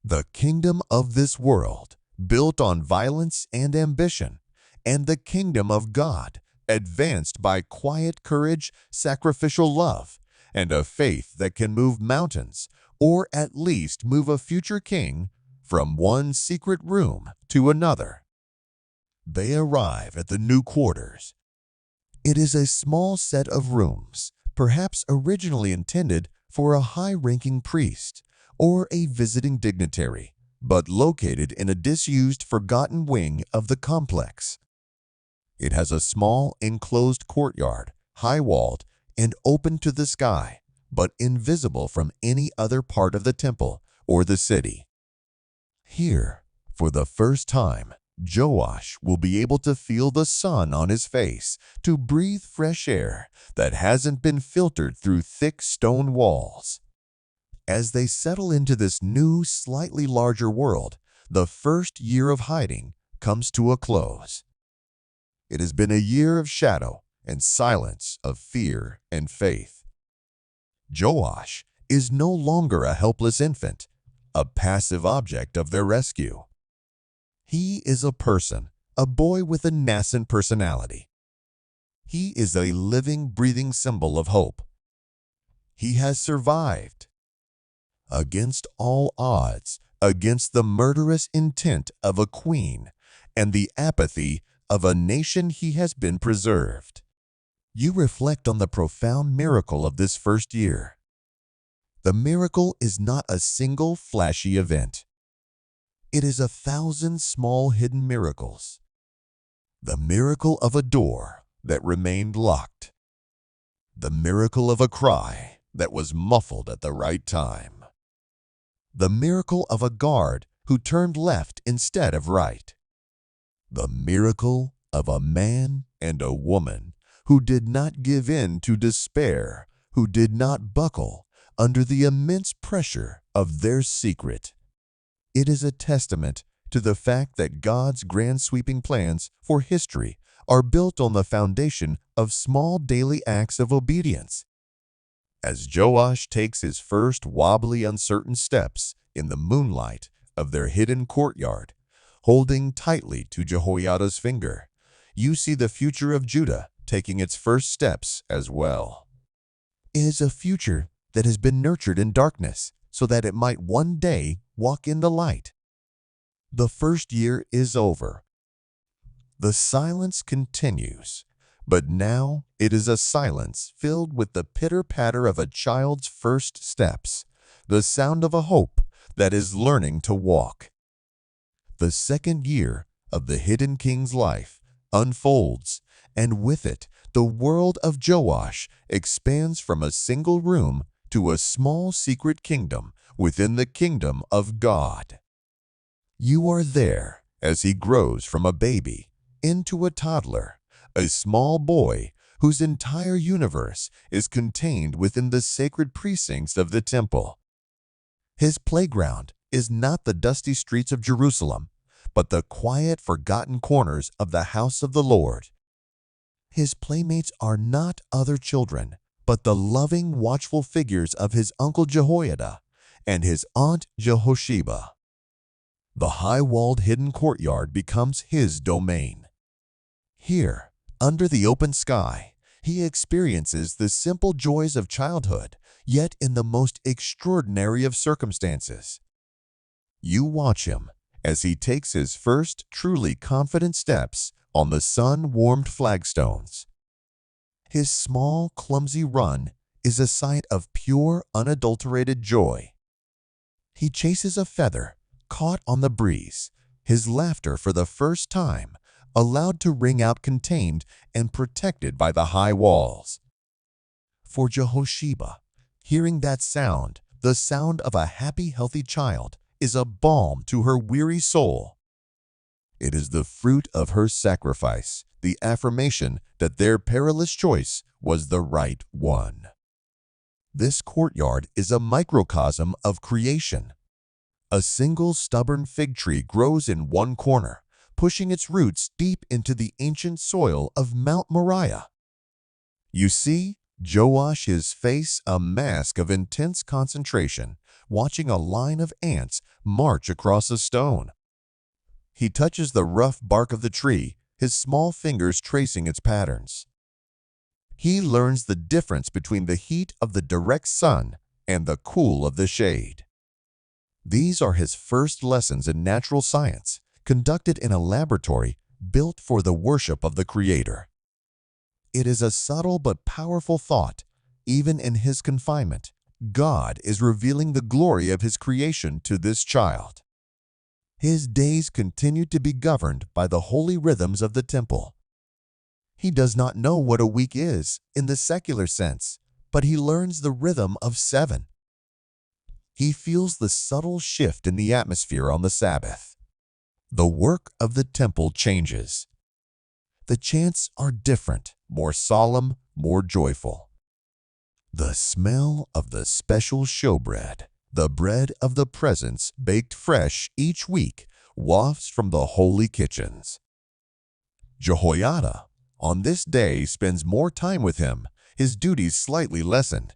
Speaker 1: The kingdom of this world, built on violence and ambition, and the kingdom of God, advanced by quiet courage, sacrificial love, and a faith that can move mountains, or at least move a future king from one secret room to another. They arrive at the new quarters. It is a small set of rooms, perhaps originally intended for a high-ranking priest or a visiting dignitary, but located in a disused, forgotten wing of the complex. It has a small, enclosed courtyard, high-walled and open to the sky, but invisible from any other part of the temple or the city. Here, for the first time, Joash will be able to feel the sun on his face, to breathe fresh air that hasn't been filtered through thick stone walls. As they settle into this new, slightly larger world, the first year of hiding comes to a close. It has been a year of shadow and silence, of fear and faith. Joash is no longer a helpless infant, a passive object of their rescue. He is a person, a boy with a nascent personality. He is a living, breathing symbol of hope. He has survived. Against all odds, against the murderous intent of a queen and the apathy of a nation, he has been preserved. You reflect on the profound miracle of this first year. The miracle is not a single flashy event. It is 1,000 small hidden miracles. The miracle of a door that remained locked. The miracle of a cry that was muffled at the right time. The miracle of a guard who turned left instead of right. The miracle of a man and a woman who did not give in to despair, who did not buckle under the immense pressure of their secret. It is a testament to the fact that God's grand sweeping plans for history are built on the foundation of small daily acts of obedience. As Joash takes his first wobbly, uncertain steps in the moonlight of their hidden courtyard, holding tightly to Jehoiada's finger, you see the future of Judah taking its first steps as well. It is a future that has been nurtured in darkness so that it might one day walk in the light. The first year is over. The silence continues, but now it is a silence filled with the pitter-patter of a child's first steps, the sound of a hope that is learning to walk. The second year of the hidden king's life unfolds, and with it, the world of Joash expands from a single room to a small secret kingdom within the kingdom of God. You are there as he grows from a baby into a toddler, a small boy whose entire universe is contained within the sacred precincts of the temple. His playground is not the dusty streets of Jerusalem, but the quiet, forgotten corners of the house of the Lord. His playmates are not other children, but the loving, watchful figures of his uncle Jehoiada and his aunt Jehosheba. The high-walled hidden courtyard becomes his domain. Here, under the open sky, he experiences the simple joys of childhood, yet in the most extraordinary of circumstances. You watch him as he takes his first truly confident steps on the sun-warmed flagstones. His small, clumsy run is a sight of pure, unadulterated joy. He chases a feather caught on the breeze, his laughter for the first time, allowed to ring out contained and protected by the high walls. For Jehosheba, hearing that sound, the sound of a happy, healthy child, is a balm to her weary soul. It is the fruit of her sacrifice, the affirmation that their perilous choice was the right one. This courtyard is a microcosm of creation. A single stubborn fig tree grows in one corner, pushing its roots deep into the ancient soil of Mount Moriah. You see, Joash is face a mask of intense concentration, watching a line of ants march across a stone. He touches the rough bark of the tree, his small fingers tracing its patterns. He learns the difference between the heat of the direct sun and the cool of the shade. These are his first lessons in natural science, conducted in a laboratory built for the worship of the Creator. It is a subtle but powerful thought. Even in his confinement, God is revealing the glory of his creation to this child. His days continue to be governed by the holy rhythms of the temple. He does not know what a week is in the secular sense, but he learns the rhythm of 7. He feels the subtle shift in the atmosphere on the Sabbath. The work of the temple changes. The chants are different, more solemn, more joyful. The smell of the special showbread, the bread of the presence baked fresh each week, wafts from the holy kitchens. Jehoiada, on this day, spends more time with him, his duties slightly lessened.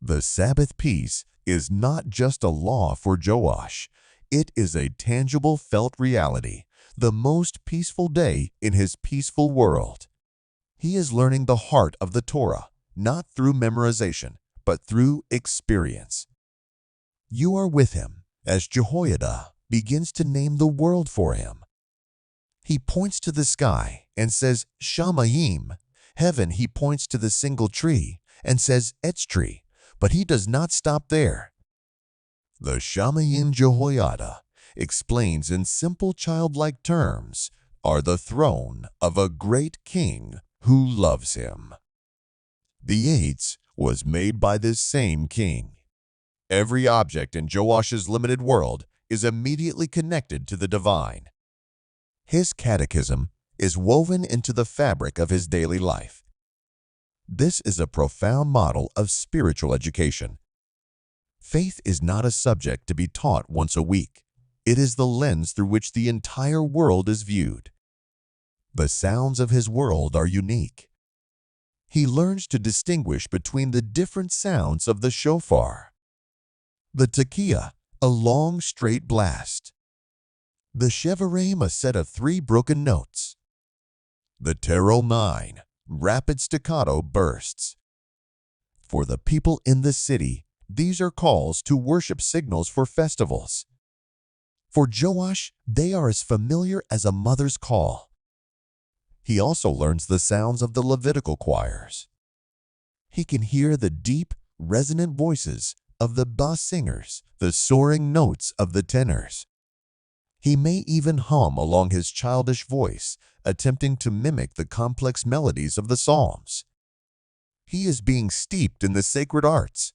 Speaker 1: The Sabbath peace is not just a law for Joash. It is a tangible felt reality, the most peaceful day in his peaceful world. He is learning the heart of the Torah, not through memorization, but through experience. You are with him as Jehoiada begins to name the world for him. He points to the sky and says, Shamayim. Heaven, he points to the single tree and says, Etz tree, but he does not stop there. The Shamayim Jehoiada explains in simple childlike terms, are the throne of a great king who loves him. The Eitz was made by this same king. Every object in Joash's limited world is immediately connected to the divine. His catechism is woven into the fabric of his daily life. This is a profound model of spiritual education. Faith is not a subject to be taught once a week. It is the lens through which the entire world is viewed. The sounds of his world are unique. He learns to distinguish between the different sounds of the shofar. The tekiah, a long straight blast. The shevarim, a set of 3 broken notes. The terol 9, rapid staccato bursts. For the people in the city, these are calls to worship signals for festivals. For Joash, they are as familiar as a mother's call. He also learns the sounds of the Levitical choirs. He can hear the deep, resonant voices of the bass singers, the soaring notes of the tenors. He may even hum along his childish voice, attempting to mimic the complex melodies of the Psalms. He is being steeped in the sacred arts.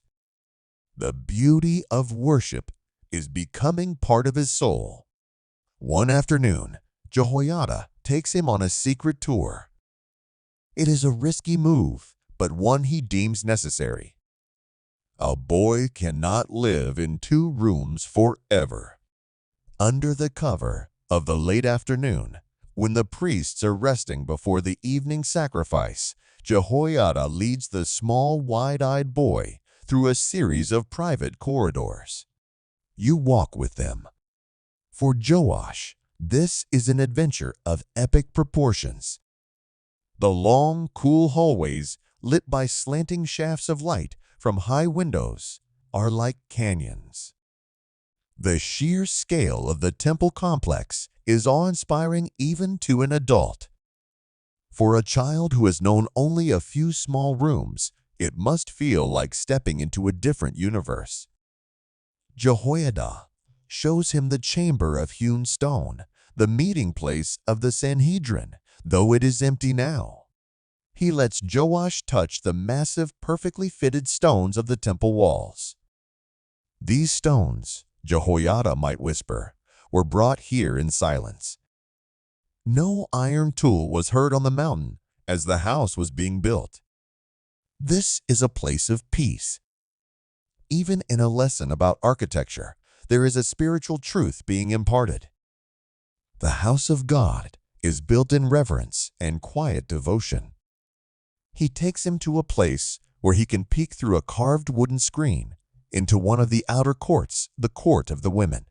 Speaker 1: The beauty of worship is becoming part of his soul. One afternoon, Jehoiada takes him on a secret tour. It is a risky move, but one he deems necessary. A boy cannot live in 2 rooms forever. Under the cover of the late afternoon, when the priests are resting before the evening sacrifice, Jehoiada leads the small, wide-eyed boy through a series of private corridors. You walk with them. For Joash, this is an adventure of epic proportions. The long, cool hallways, lit by slanting shafts of light from high windows, are like canyons. The sheer scale of the temple complex is awe-inspiring even to an adult. For a child who has known only a few small rooms, it must feel like stepping into a different universe. Jehoiada, shows him the chamber of hewn stone, the meeting place of the Sanhedrin, though it is empty now. He lets Joash touch the massive, perfectly fitted stones of the temple walls. These stones, Jehoiada might whisper, were brought here in silence. No iron tool was heard on the mountain as the house was being built. This is a place of peace. Even in a lesson about architecture, there is a spiritual truth being imparted. The house of God is built in reverence and quiet devotion. He takes him to a place where he can peek through a carved wooden screen into one of the outer courts, the court of the women.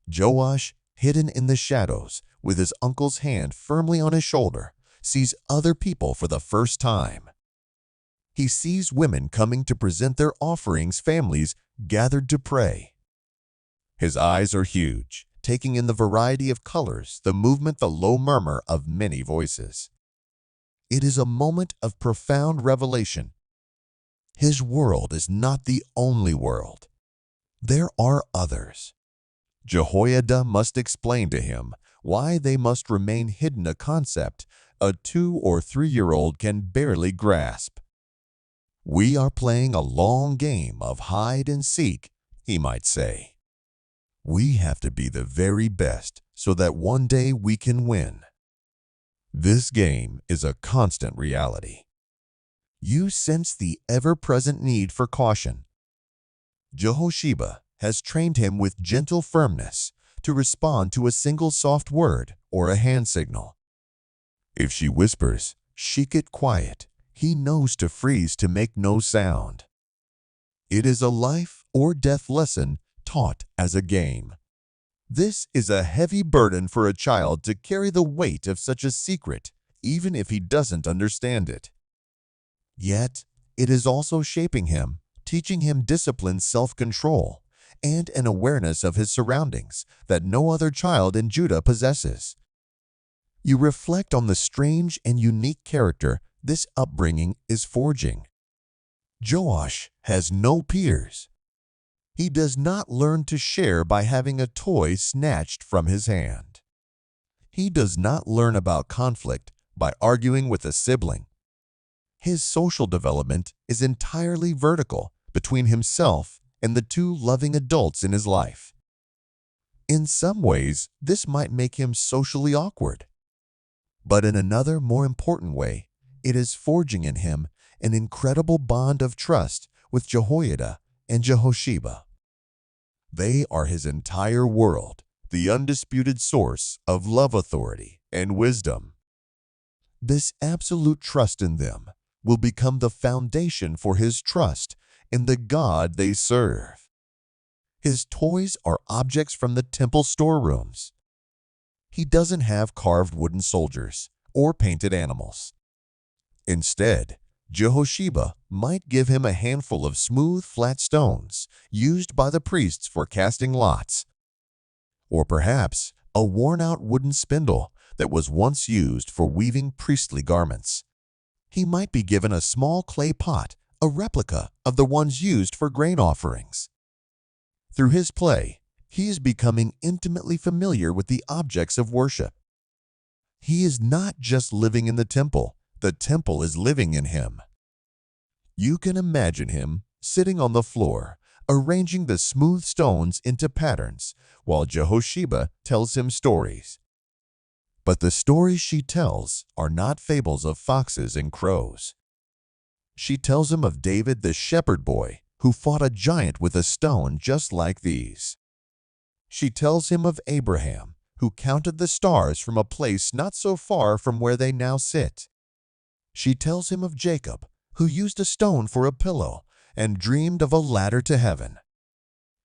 Speaker 1: Joash, hidden in the shadows, with his uncle's hand firmly on his shoulder, sees other people for the first time. He sees women coming to present their offerings, families gathered to pray. His eyes are huge, taking in the variety of colors, the movement, the low murmur of many voices. It is a moment of profound revelation. His world is not the only world. There are others. Jehoiada must explain to him why they must remain hidden, a concept a 2- or 3-year-old can barely grasp. We are playing a long game of hide and seek, he might say. We have to be the very best so that one day we can win. This game is a constant reality. You sense the ever-present need for caution. Jehosheba has trained him with gentle firmness to respond to a single soft word or a hand signal. If she whispers, "Shake it quiet," he knows to freeze, to make no sound. It is a life or death lesson taught as a game. This is a heavy burden for a child to carry, the weight of such a secret, even if he doesn't understand it. Yet, it is also shaping him, teaching him discipline, self-control, and an awareness of his surroundings that no other child in Judah possesses. You reflect on the strange and unique character this upbringing is forging. Joash has no peers. He does not learn to share by having a toy snatched from his hand. He does not learn about conflict by arguing with a sibling. His social development is entirely vertical between himself and the 2 loving adults in his life. In some ways, this might make him socially awkward. But in another, more important way, it is forging in him an incredible bond of trust with Jehoiada and Jehosheba. They are his entire world, the undisputed source of love, authority, and wisdom. This absolute trust in them will become the foundation for his trust in the God they serve. His toys are objects from the temple storerooms. He doesn't have carved wooden soldiers or painted animals. Instead, Jehosheba might give him a handful of smooth, flat stones used by the priests for casting lots. Or perhaps a worn-out wooden spindle that was once used for weaving priestly garments. He might be given a small clay pot, a replica of the ones used for grain offerings. Through his play, he is becoming intimately familiar with the objects of worship. He is not just living in the temple is living in him. You can imagine him sitting on the floor, arranging the smooth stones into patterns, while Jehosheba tells him stories. But the stories she tells are not fables of foxes and crows. She tells him of David, the shepherd boy, who fought a giant with a stone just like these. She tells him of Abraham, who counted the stars from a place not so far from where they now sit. She tells him of Jacob, who used a stone for a pillow and dreamed of a ladder to heaven.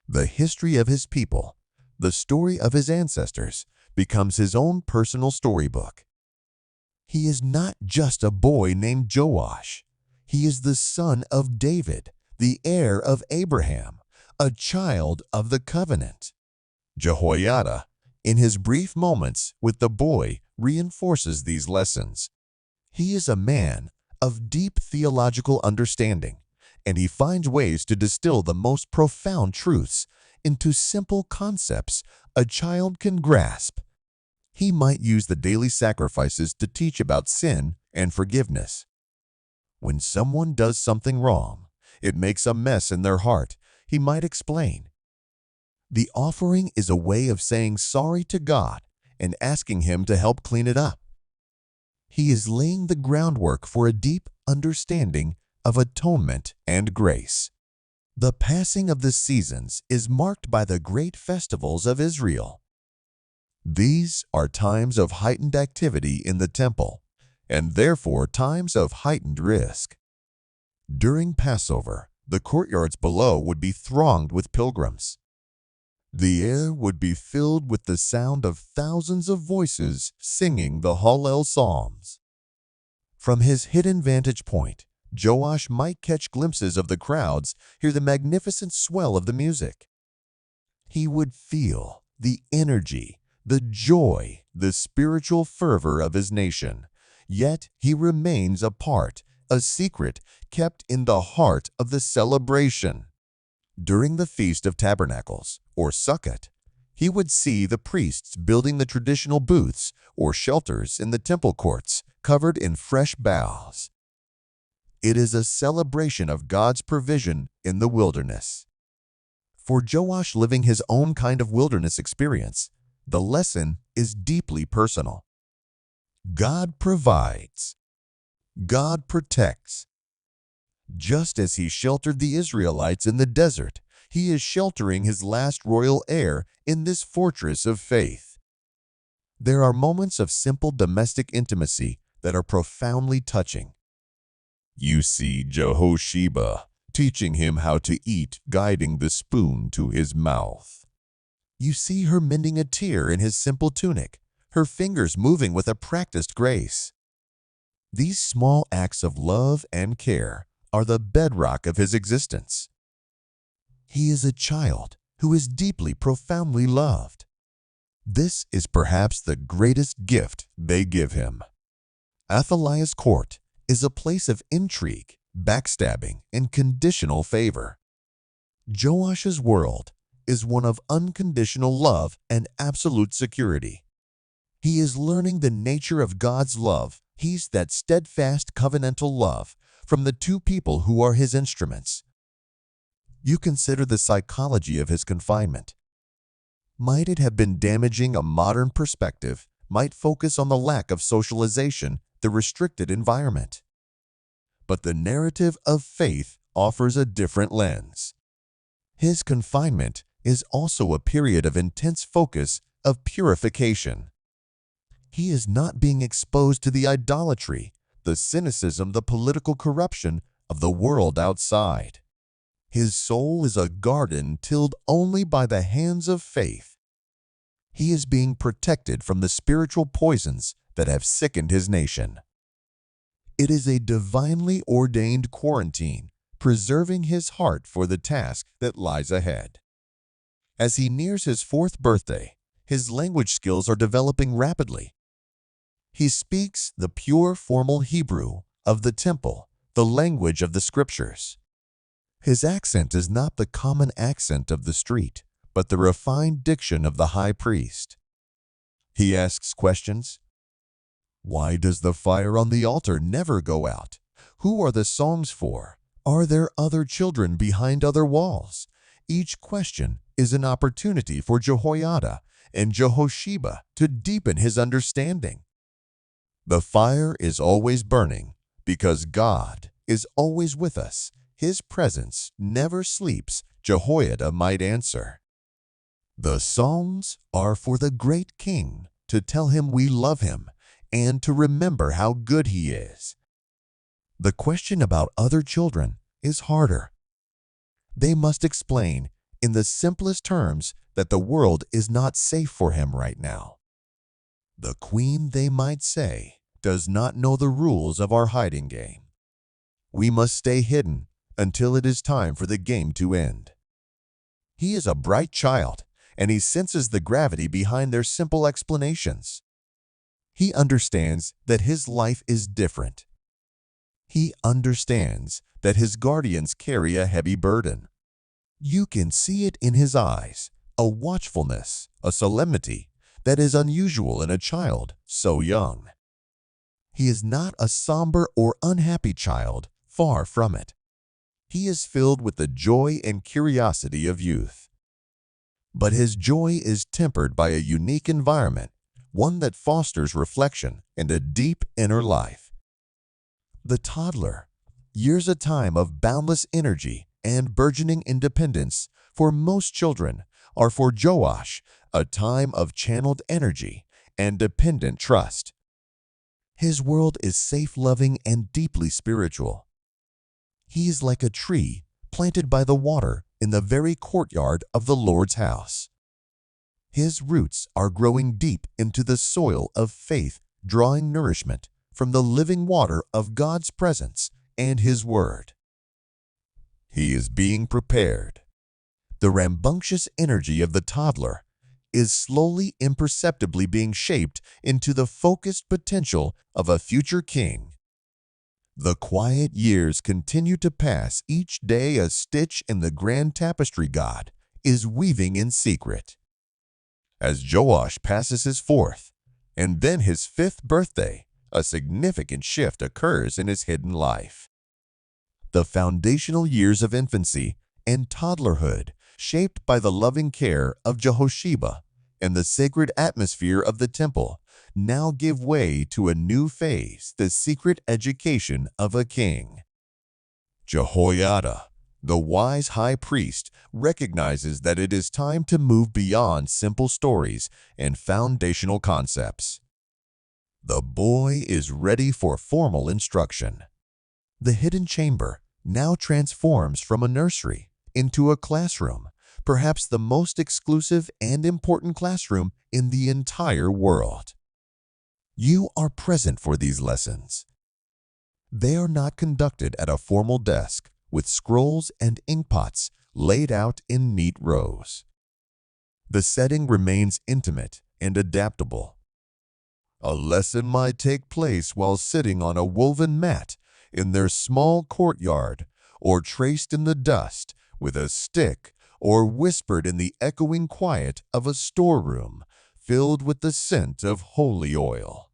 Speaker 1: The history of his people, the story of his ancestors, becomes his own personal storybook. He is not just a boy named Joash. He is the son of David, the heir of Abraham, a child of the covenant. Jehoiada, in his brief moments with the boy, reinforces these lessons. He is a man of deep theological understanding, and he finds ways to distill the most profound truths into simple concepts a child can grasp. He might use the daily sacrifices to teach about sin and forgiveness. When someone does something wrong, it makes a mess in their heart, he might explain. The offering is a way of saying sorry to God and asking Him to help clean it up. He is laying the groundwork for a deep understanding of atonement and grace. The passing of the seasons is marked by the great festivals of Israel. These are times of heightened activity in the temple, and therefore times of heightened risk. During Passover, the courtyards below would be thronged with pilgrims. The air would be filled with the sound of thousands of voices singing the Hallel Psalms. From his hidden vantage point, Joash might catch glimpses of the crowds, hear the magnificent swell of the music. He would feel the energy, the joy, the spiritual fervor of his nation. Yet he remains apart, a secret kept in the heart of the celebration. During the Feast of Tabernacles, or Sukkot, he would see the priests building the traditional booths or shelters in the temple courts, covered in fresh boughs. It is a celebration of God's provision in the wilderness. For Joash, living his own kind of wilderness experience, the lesson is deeply personal. God provides. God protects. Just as He sheltered the Israelites in the desert, He is sheltering His last royal heir in this fortress of faith. There are moments of simple domestic intimacy that are profoundly touching. You see Jehosheba teaching him how to eat, guiding the spoon to his mouth. You see her mending a tear in his simple tunic, her fingers moving with a practiced grace. These small acts of love and care are the bedrock of his existence. He is a child who is deeply, profoundly loved. This is perhaps the greatest gift they give him. Athaliah's court is a place of intrigue, backstabbing, and conditional favor. Joash's world is one of unconditional love and absolute security. He is learning the nature of God's love. He's that steadfast covenantal love from the two people who are His instruments. You consider the psychology of his confinement. Might it have been damaging? A modern perspective might focus on the lack of socialization, the restricted environment. But the narrative of faith offers a different lens. His confinement is also a period of intense focus, of purification. He is not being exposed to the idolatry, the cynicism, the political corruption of the world outside. His soul is a garden tilled only by the hands of faith. He is being protected from the spiritual poisons that have sickened his nation. It is a divinely ordained quarantine, preserving his heart for the task that lies ahead. As he nears his 4th birthday, his language skills are developing rapidly. He speaks the pure formal Hebrew of the temple, the language of the scriptures. His accent is not the common accent of the street, but the refined diction of the high priest. He asks questions. Why does the fire on the altar never go out? Who are the songs for? Are there other children behind other walls? Each question is an opportunity for Jehoiada and Jehosheba to deepen his understanding. The fire is always burning because God is always with us. His presence never sleeps, Jehoiada might answer. The songs are for the great King, to tell him we love him and to remember how good he is. The question about other children is harder. They must explain in the simplest terms that the world is not safe for him right now. The queen, they might say, does not know the rules of our hiding game. We must stay hidden until it is time for the game to end. He is a bright child, and he senses the gravity behind their simple explanations. He understands that his life is different. He understands that his guardians carry a heavy burden. You can see it in his eyes, a watchfulness, a solemnity that is unusual in a child so young. He is not a somber or unhappy child, far from it. He is filled with the joy and curiosity of youth. But his joy is tempered by a unique environment, one that fosters reflection and a deep inner life. The toddler, years a time of boundless energy and burgeoning independence for most children, are for Joash a time of channeled energy and dependent trust. His world is safe-loving and deeply spiritual. He is like a tree planted by the water in the very courtyard of the Lord's house. His roots are growing deep into the soil of faith, drawing nourishment from the living water of God's presence and His Word. He is being prepared. The rambunctious energy of the toddler is slowly, imperceptibly being shaped into the focused potential of a future king. The quiet years continue to pass, each day a stitch in the grand tapestry God is weaving in secret. As Joash passes his fourth and then his fifth birthday, a significant shift occurs in his hidden life. The foundational years of infancy and toddlerhood, shaped by the loving care of Jehosheba and the sacred atmosphere of the temple, now give way to a new phase, the secret education of a king. Jehoiada, the wise high priest, recognizes that it is time to move beyond simple stories and foundational concepts. The boy is ready for formal instruction. The hidden chamber now transforms from a nursery into a classroom, perhaps the most exclusive and important classroom in the entire world. You are present for these lessons. They are not conducted at a formal desk with scrolls and inkpots laid out in neat rows. The setting remains intimate and adaptable. A lesson might take place while sitting on a woven mat in their small courtyard, or traced in the dust with a stick, or whispered in the echoing quiet of a storeroom filled with the scent of holy oil.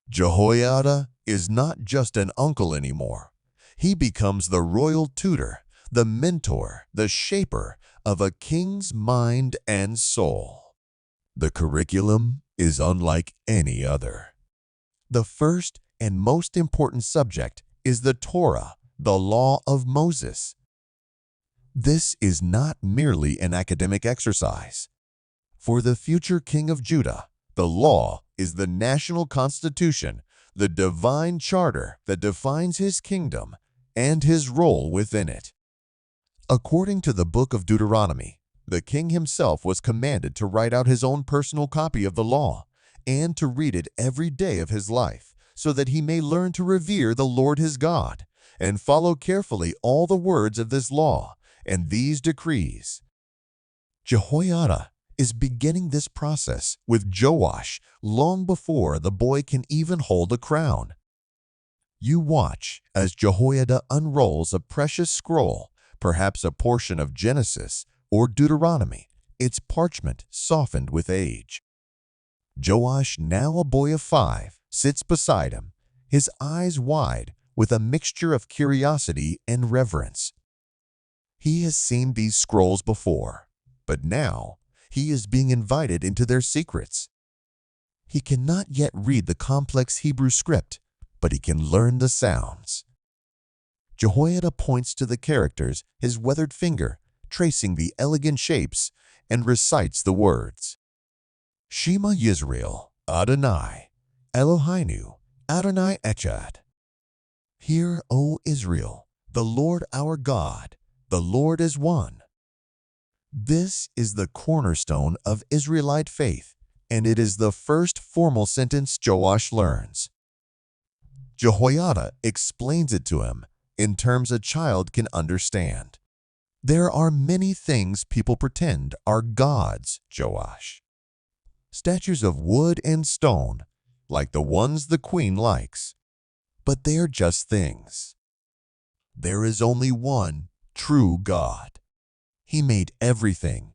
Speaker 1: Jehoiada is not just an uncle anymore. He becomes the royal tutor, the mentor, the shaper of a king's mind and soul. The curriculum is unlike any other. The first and most important subject is the Torah, the law of Moses. This is not merely an academic exercise. For the future king of Judah, the law is the national constitution, the divine charter that defines his kingdom and his role within it. According to the book of Deuteronomy, the king himself was commanded to write out his own personal copy of the law and to read it every day of his life, so that he may learn to revere the Lord his God and follow carefully all the words of this law and these decrees. Jehoiada is beginning this process with Joash long before the boy can even hold a crown. You watch as Jehoiada unrolls a precious scroll, perhaps a portion of Genesis or Deuteronomy, its parchment softened with age. Joash, now a boy of 5, sits beside him, his eyes wide with a mixture of curiosity and reverence. He has seen these scrolls before, but now he is being invited into their secrets. He cannot yet read the complex Hebrew script, but he can learn the sounds. Jehoiada points to the characters, his weathered finger tracing the elegant shapes, and recites the words. Shema Yisrael, Adonai, Eloheinu, Adonai Echad. Hear, O Israel, the Lord our God, the Lord is one. This is the cornerstone of Israelite faith, and it is the first formal sentence Joash learns. Jehoiada explains it to him in terms a child can understand. There are many things people pretend are gods, Joash. Statues of wood and stone, like the ones the queen likes. But they are just things. There is only one true God. He made everything.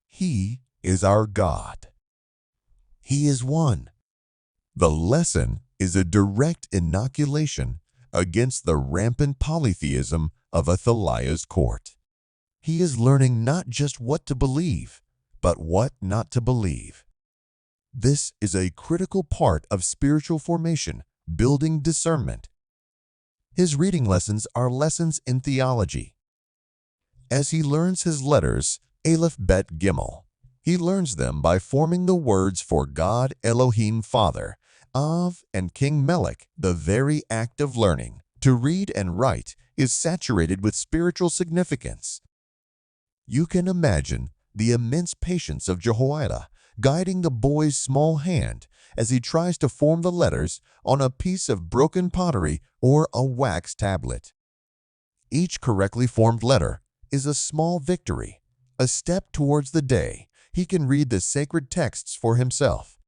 Speaker 1: He is our God. He is one. The lesson is a direct inoculation against the rampant polytheism of Athaliah's court. He is learning not just what to believe, but what not to believe. This is a critical part of spiritual formation, building discernment. His reading lessons are lessons in theology. As he learns his letters, Aleph Bet Gimel, he learns them by forming the words for God Elohim Father, Av, and King Melech. The very act of learning to read and write is saturated with spiritual significance. You can imagine the immense patience of Jehoiada guiding the boy's small hand as he tries to form the letters on a piece of broken pottery or a wax tablet. Each correctly formed letter is a small victory, a step towards the day he can read the sacred texts for himself.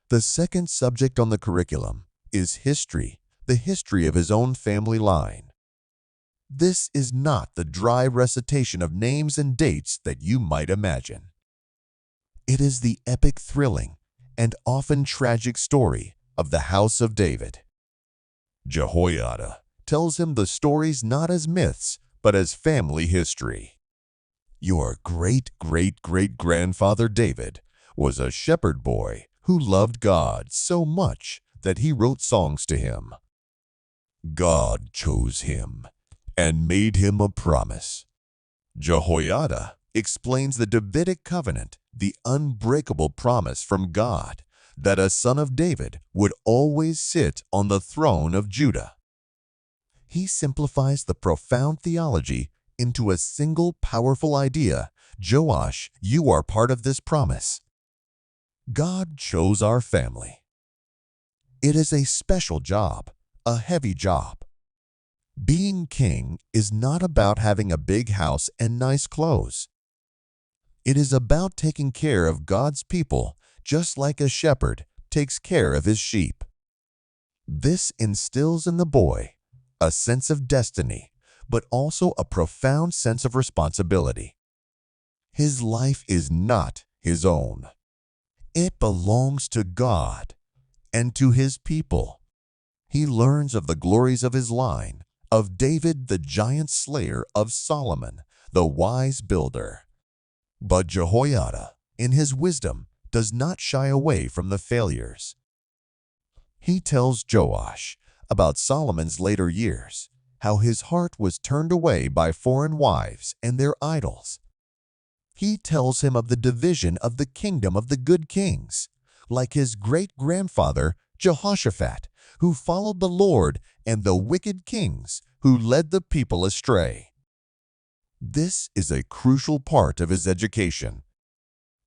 Speaker 1: The second subject on the curriculum is history, the history of his own family line. This is not the dry recitation of names and dates that you might imagine. It is the epic, thrilling, and often tragic story of the house of David. Jehoiada tells him the stories not as myths, but as family history. Your great-great-great-grandfather David was a shepherd boy who loved God so much that he wrote songs to him. God chose him and made him a promise. Jehoiada explains the Davidic covenant, the unbreakable promise from God that a son of David would always sit on the throne of Judah. He simplifies the profound theology into a single powerful idea. Joash, you are part of this promise. God chose our family. It is a special job, a heavy job. Being king is not about having a big house and nice clothes. It is about taking care of God's people just like a shepherd takes care of his sheep. This instills in the boy a sense of destiny, but also a profound sense of responsibility. His life is not his own. It belongs to God and to his people. He learns of the glories of his line, of David the giant slayer, of Solomon the wise builder. But Jehoiada, in his wisdom, does not shy away from the failures. He tells Joash about Solomon's later years, how his heart was turned away by foreign wives and their idols. He tells him of the division of the kingdom of the good kings, like his great-grandfather Jehoshaphat, who followed the Lord, and the wicked kings who led the people astray. This is a crucial part of his education.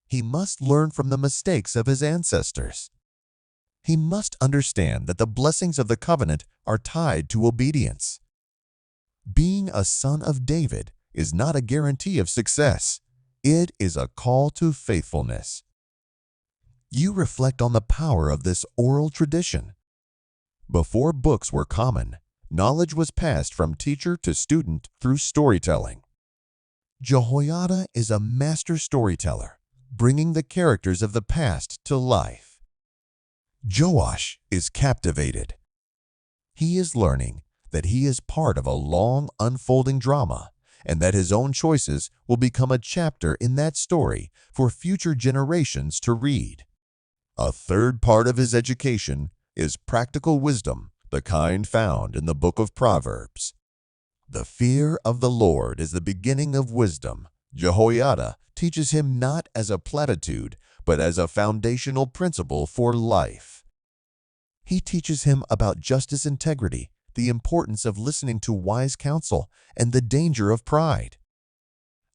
Speaker 1: He must learn from the mistakes of his ancestors. He must understand that the blessings of the covenant are tied to obedience. Being a son of David is not a guarantee of success. It is a call to faithfulness. You reflect on the power of this oral tradition. Before books were common, knowledge was passed from teacher to student through storytelling. Jehoiada is a master storyteller, bringing the characters of the past to life. Joash is captivated. He is learning that he is part of a long unfolding drama, and that his own choices will become a chapter in that story for future generations to read. A third part of his education is practical wisdom, the kind found in the book of Proverbs. The fear of the Lord is the beginning of wisdom. Jehoiada teaches him not as a platitude, but as a foundational principle for life. He teaches him about justice, integrity, the importance of listening to wise counsel, and the danger of pride.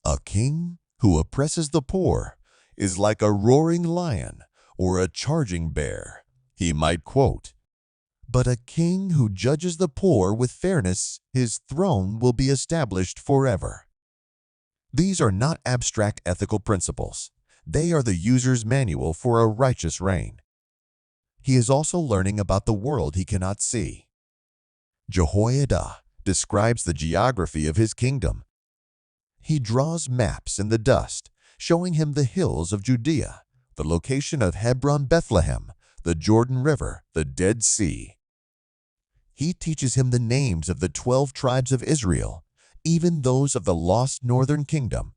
Speaker 1: A king who oppresses the poor is like a roaring lion or a charging bear, he might quote. But a king who judges the poor with fairness, his throne will be established forever. These are not abstract ethical principles. They are the user's manual for a righteous reign. He is also learning about the world he cannot see. Jehoiada describes the geography of his kingdom. He draws maps in the dust, showing him the hills of Judea, the location of Hebron, Bethlehem, the Jordan River, the Dead Sea. He teaches him the names of the 12 tribes of Israel, even those of the lost northern kingdom.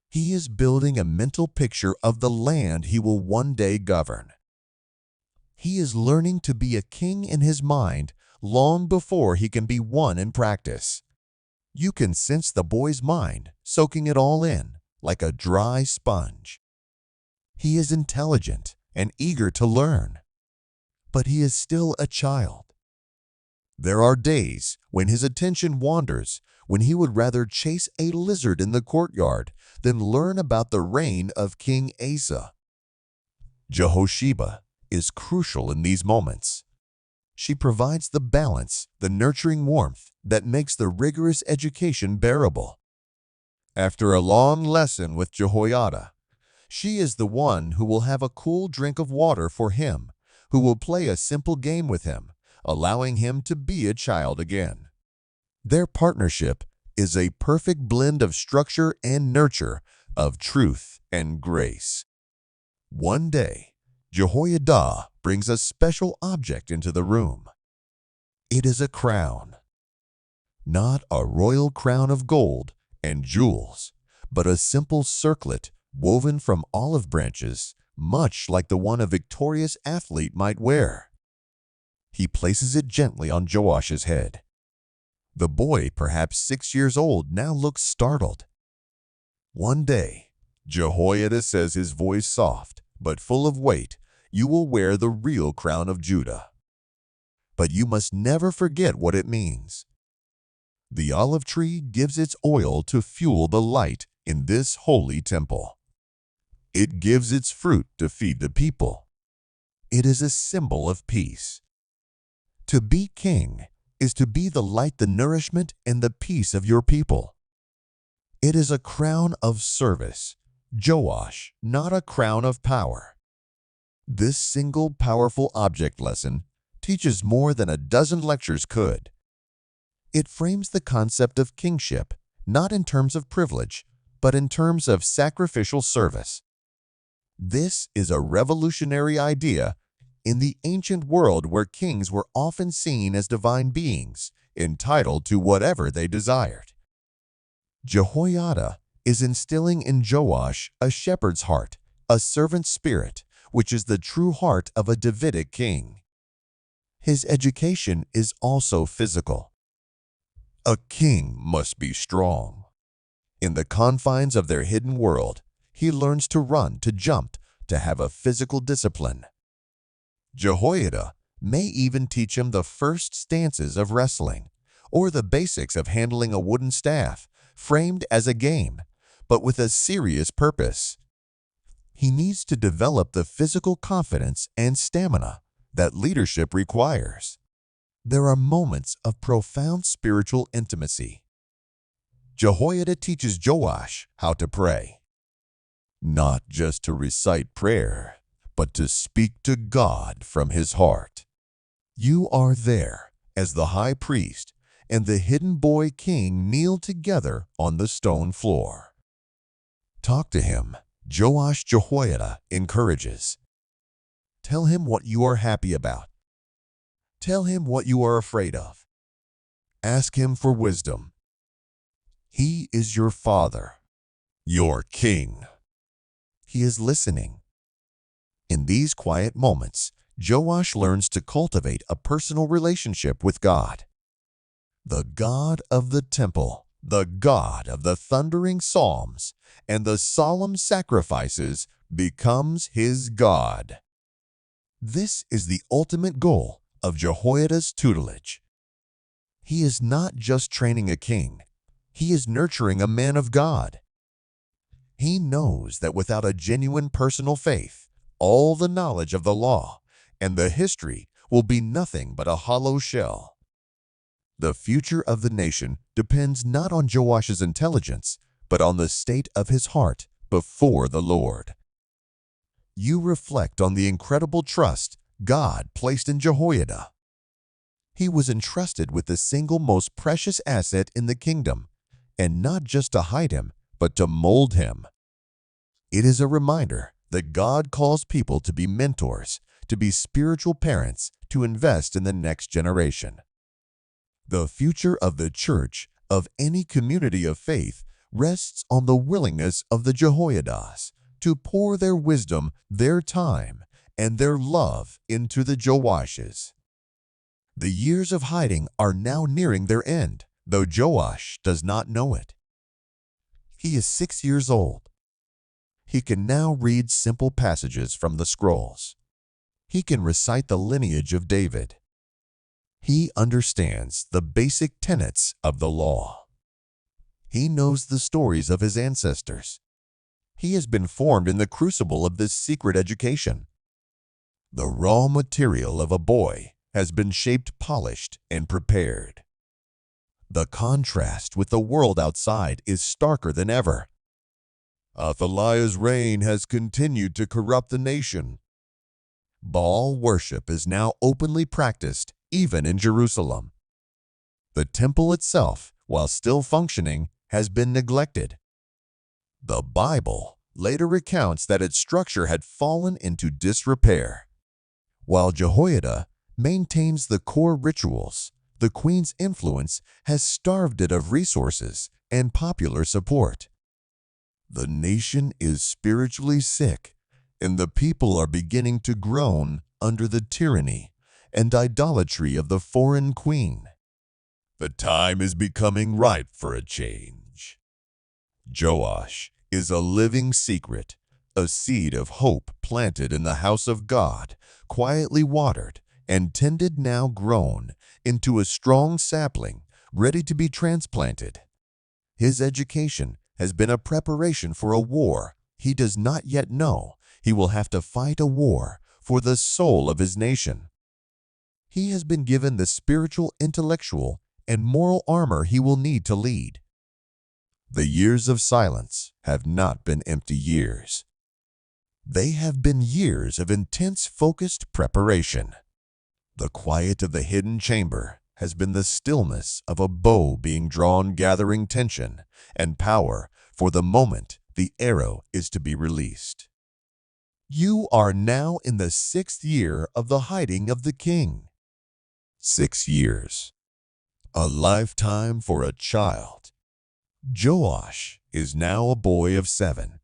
Speaker 1: He is building a mental picture of the land he will one day govern. He is learning to be a king in his mind long before he can be one in practice. You can sense the boy's mind soaking it all in like a dry sponge. He is intelligent and eager to learn, but he is still a child. There are days when his attention wanders, when he would rather chase a lizard in the courtyard than learn about the reign of King Asa. Jehosheba is crucial in these moments. She provides the balance, the nurturing warmth that makes the rigorous education bearable. After a long lesson with Jehoiada, she is the one who will have a cool drink of water for him, who will play a simple game with him, allowing him to be a child again. Their partnership is a perfect blend of structure and nurture, of truth and grace. One day, Jehoiada brings a special object into the room. It is a crown. Not a royal crown of gold and jewels, but a simple circlet woven from olive branches, much like the one a victorious athlete might wear. He places it gently on Joash's head. The boy, perhaps 6 years old, now looks startled. One day, Jehoiada says, his voice soft but full of weight, "You will wear the real crown of Judah. But you must never forget what it means. The olive tree gives its oil to fuel the light in this holy temple. It gives its fruit to feed the people. It is a symbol of peace. To be king is to be the light, the nourishment, and the peace of your people. It is a crown of service, Joash, not a crown of power." This single powerful object lesson teaches more than a dozen lectures could. It frames the concept of kingship not in terms of privilege, but in terms of sacrificial service. This is a revolutionary idea in the ancient world where kings were often seen as divine beings, entitled to whatever they desired. Jehoiada is instilling in Joash a shepherd's heart, a servant spirit, which is the true heart of a Davidic king. His education is also physical. A king must be strong. In the confines of their hidden world, he learns to run, to jump, to have a physical discipline. Jehoiada may even teach him the first stances of wrestling, or the basics of handling a wooden staff, framed as a game, but with a serious purpose. He needs to develop the physical confidence and stamina that leadership requires. There are moments of profound spiritual intimacy. Jehoiada teaches Joash how to pray. Not just to recite prayer, but to speak to God from his heart. You are there as the high priest and the hidden boy king kneel together on the stone floor. Talk to him, Joash. Jehoiada encourages. Tell him what you are happy about. Tell him what you are afraid of. Ask him for wisdom. He is your father, your king. He is listening. In these quiet moments, Joash learns to cultivate a personal relationship with God. The God of the temple, the God of the thundering psalms and the solemn sacrifices, becomes his God. This is the ultimate goal of Jehoiada's tutelage. He is not just training a king, he is nurturing a man of God. He knows that without a genuine personal faith, all the knowledge of the law and the history will be nothing but a hollow shell. The future of the nation depends not on Joash's intelligence, but on the state of his heart before the Lord. You reflect on the incredible trust God placed in Jehoiada. He was entrusted with the single most precious asset in the kingdom, and not just to hide him, but to mold him. It is a reminder that God calls people to be mentors, to be spiritual parents, to invest in the next generation. The future of the church, of any community of faith, rests on the willingness of the Jehoiadas to pour their wisdom, their time, and their love into the Joashes. The years of hiding are now nearing their end, though Joash does not know it. He is 6 years old. He can now read simple passages from the scrolls. He can recite the lineage of David. He understands the basic tenets of the law. He knows the stories of his ancestors. He has been formed in the crucible of this secret education. The raw material of a boy has been shaped, polished, and prepared. The contrast with the world outside is starker than ever. Athaliah's reign has continued to corrupt the nation. Baal worship is now openly practiced, even in Jerusalem. The temple itself, while still functioning, has been neglected. The Bible later recounts that its structure had fallen into disrepair. While Jehoiada maintains the core rituals, the queen's influence has starved it of resources and popular support. The nation is spiritually sick, and the people are beginning to groan under the tyranny and idolatry of the foreign queen. The time is becoming ripe for a change. Joash is a living secret, a seed of hope planted in the house of God, quietly watered and tended, now grown into a strong sapling ready to be transplanted. His education has been a preparation for a war he does not yet know. He will have to fight a war for the soul of his nation. He has been given the spiritual, intellectual, and moral armor he will need to lead. The years of silence have not been empty years. They have been years of intense, focused preparation. The quiet of the hidden chamber has been the stillness of a bow being drawn, gathering tension and power for the moment the arrow is to be released. You are now in the 6th year of the hiding of the king. 6 years. A lifetime for a child. Joash is now a boy of 7.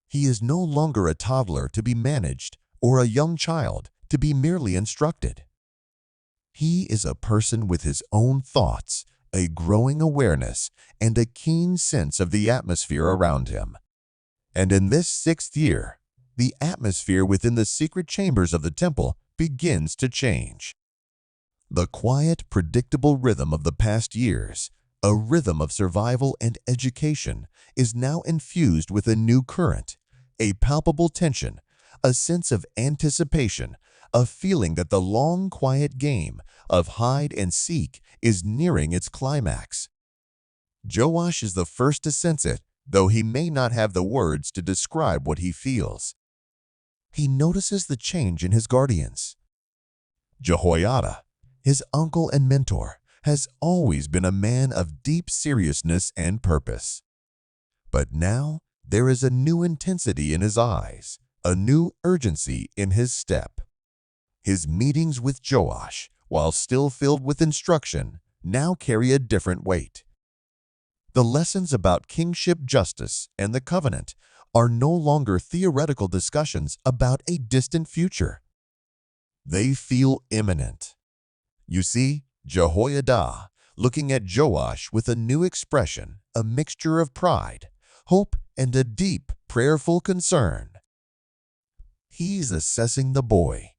Speaker 1: He is no longer a toddler to be managed or a young child to be merely instructed. He is a person with his own thoughts, a growing awareness, and a keen sense of the atmosphere around him. And in this 6th year, the atmosphere within the secret chambers of the temple begins to change. The quiet, predictable rhythm of the past years, a rhythm of survival and education, is now infused with a new current, a palpable tension, a sense of anticipation, a feeling that the long, quiet game of hide and seek is nearing its climax. Joash is the first to sense it, though he may not have the words to describe what he feels. He notices the change in his guardians. Jehoiada, his uncle and mentor, has always been a man of deep seriousness and purpose. But now there is a new intensity in his eyes, a new urgency in his step. His meetings with Joash, while still filled with instruction, now carry a different weight. The lessons about kingship, justice, and the covenant are no longer theoretical discussions about a distant future. They feel imminent. You see, Jehoiada, looking at Joash with a new expression, a mixture of pride, hope, and a deep, prayerful concern. He's assessing the boy.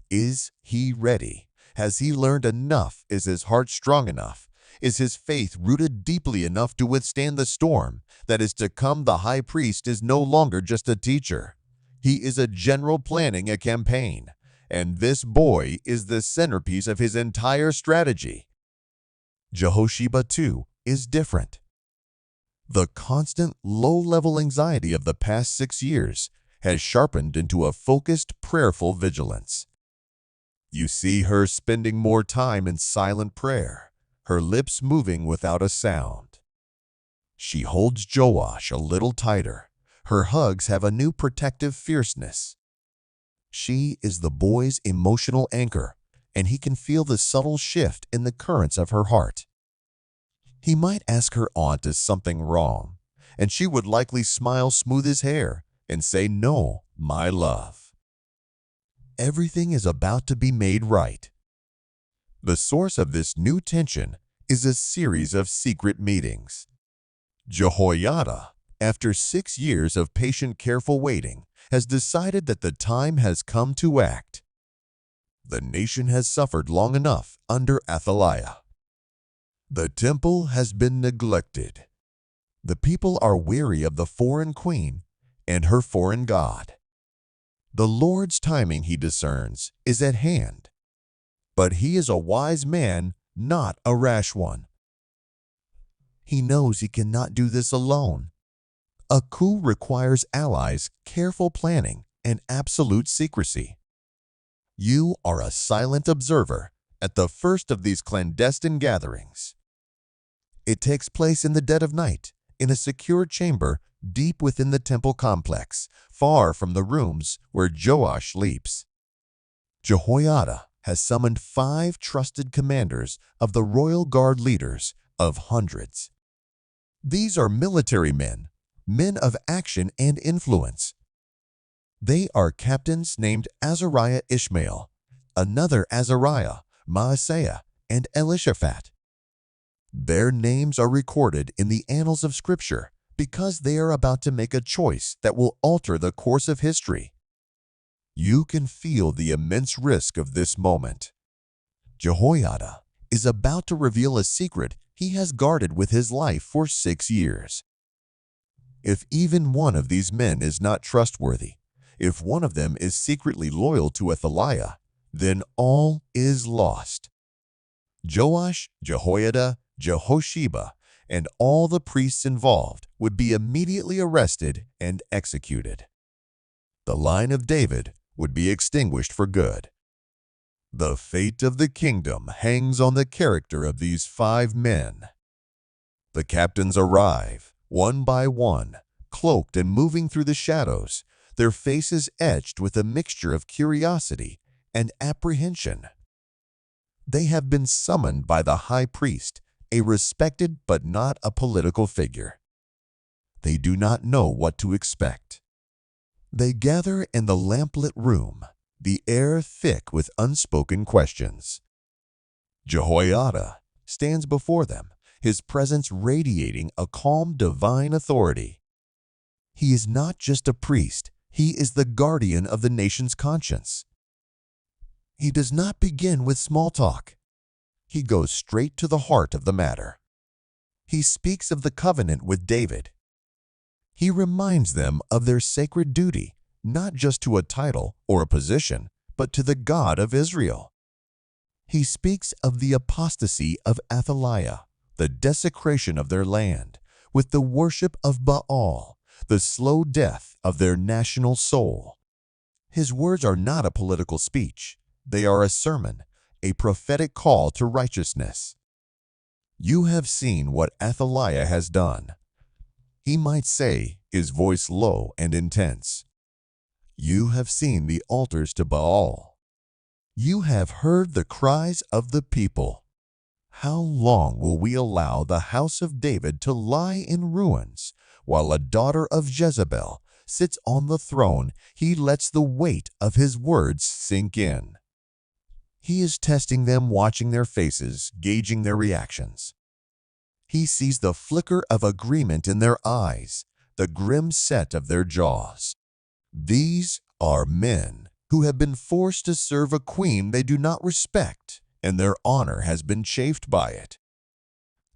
Speaker 1: Is he ready? Has he learned enough? Is his heart strong enough? Is his faith rooted deeply enough to withstand the storm that is to come? The high priest is no longer just a teacher. He is a general planning a campaign, and this boy is the centerpiece of his entire strategy. Jehosheba, too, is different. The constant, low-level anxiety of the past 6 years has sharpened into a focused, prayerful vigilance. You see her spending more time in silent prayer, her lips moving without a sound. She holds Joash a little tighter. Her hugs have a new protective fierceness. She is the boy's emotional anchor, and he can feel the subtle shift in the currents of her heart. He might ask her aunt is something wrong, and she would likely smile, smooth his hair, and say, "No, my love. Everything is about to be made right." The source of this new tension is a series of secret meetings. Jehoiada, after 6 years of patient, careful waiting, has decided that the time has come to act. The nation has suffered long enough under Athaliah. The temple has been neglected. The people are weary of the foreign queen and her foreign god. The Lord's timing, he discerns, is at hand. But he is a wise man, not a rash one. He knows he cannot do this alone. A coup requires allies, careful planning, and absolute secrecy. You are a silent observer at the first of these clandestine gatherings. It takes place in the dead of night, in a secure chamber deep within the temple complex, far from the rooms where Joash sleeps. Jehoiada has summoned 5 trusted commanders of the royal guard, leaders of hundreds. These are military men, men of action and influence. They are captains named Azariah Ishmael, another Azariah, Maaseiah, and Elishaphat. Their names are recorded in the annals of Scripture because they are about to make a choice that will alter the course of history. You can feel the immense risk of this moment. Jehoiada is about to reveal a secret he has guarded with his life for 6 years. If even one of these men is not trustworthy, if one of them is secretly loyal to Athaliah, then all is lost. Joash, Jehoiada, Jehosheba, and all the priests involved would be immediately arrested and executed. The line of David would be extinguished for good. The fate of the kingdom hangs on the character of these 5 men. The captains arrive, one by one, cloaked and moving through the shadows, their faces etched with a mixture of curiosity and apprehension. They have been summoned by the high priest, a respected but not a political figure. They do not know what to expect. They gather in the lamplit room, the air thick with unspoken questions. Jehoiada stands before them, his presence radiating a calm divine authority. He is not just a priest, he is the guardian of the nation's conscience. He does not begin with small talk. He goes straight to the heart of the matter. He speaks of the covenant with David. He reminds them of their sacred duty, not just to a title or a position, but to the God of Israel. He speaks of the apostasy of Athaliah, the desecration of their land, with the worship of Baal, the slow death of their national soul. His words are not a political speech. They are a sermon, a prophetic call to righteousness. You have seen what Athaliah has done. He might say, his voice low and intense. You have seen the altars to Baal. You have heard the cries of the people. How long will we allow the house of David to lie in ruins, while a daughter of Jezebel sits on the throne? He lets the weight of his words sink in. He is testing them, watching their faces, gauging their reactions. He sees the flicker of agreement in their eyes, the grim set of their jaws. These are men who have been forced to serve a queen they do not respect, and their honor has been chafed by it.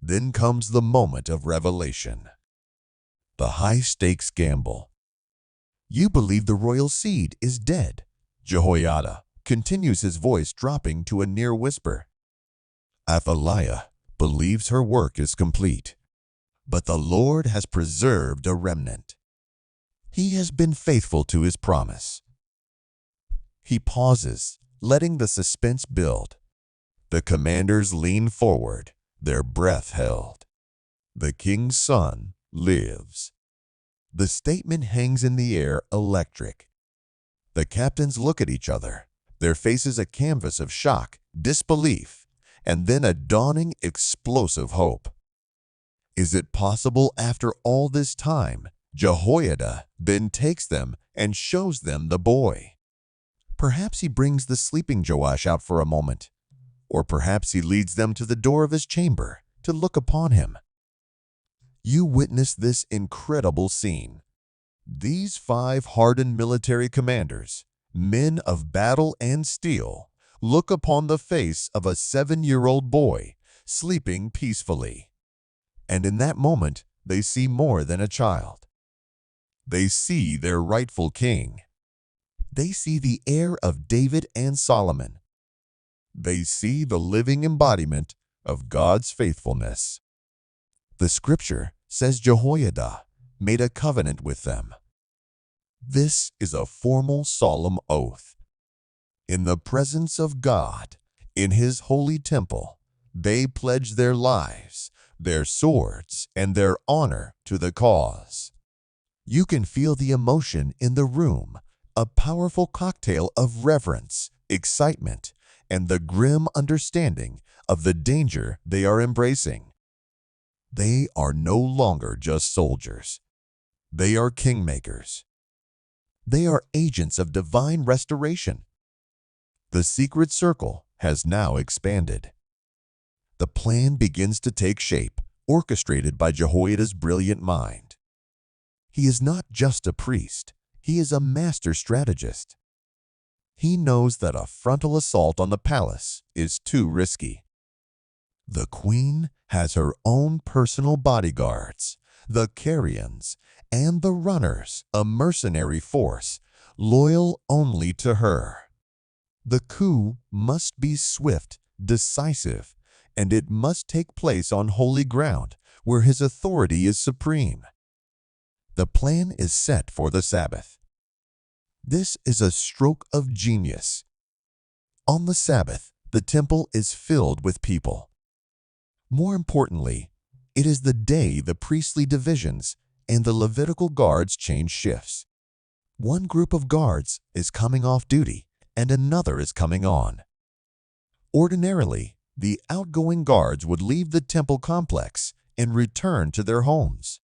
Speaker 1: Then comes the moment of revelation. The high-stakes gamble. You believe the royal seed is dead, Jehoiada continues, his voice dropping to a near whisper. Athaliah believes her work is complete, but the Lord has preserved a remnant. He has been faithful to his promise. He pauses, letting the suspense build. The commanders lean forward, their breath held. The king's son lives. The statement hangs in the air electric. The captains look at each other, their faces a canvas of shock, disbelief, and then a dawning explosive hope. Is it possible after all this time, Jehoiada then takes them and shows them the boy? Perhaps he brings the sleeping Joash out for a moment, or perhaps he leads them to the door of his chamber to look upon him. You witness this incredible scene. These 5 hardened military commanders, men of battle and steel, look upon the face of a 7-year-old boy sleeping peacefully. And in that moment, they see more than a child. They see their rightful king. They see the heir of David and Solomon. They see the living embodiment of God's faithfulness. The scripture says Jehoiada made a covenant with them. This is a formal, solemn oath. In the presence of God, in His holy temple, they pledge their lives, their swords, and their honor to the cause. You can feel the emotion in the room, a powerful cocktail of reverence, excitement, and the grim understanding of the danger they are embracing. They are no longer just soldiers. They are kingmakers. They are agents of divine restoration. The secret circle has now expanded. The plan begins to take shape, orchestrated by Jehoiada's brilliant mind. He is not just a priest, he is a master strategist. He knows that a frontal assault on the palace is too risky. The queen has her own personal bodyguards, the Carians, and the runners, a mercenary force, loyal only to her. The coup must be swift, decisive, and it must take place on holy ground where his authority is supreme. The plan is set for the Sabbath. This is a stroke of genius. On the Sabbath, the temple is filled with people. More importantly, it is the day the priestly divisions and the Levitical guards change shifts. One group of guards is coming off duty and another is coming on. Ordinarily, the outgoing guards would leave the temple complex and return to their homes.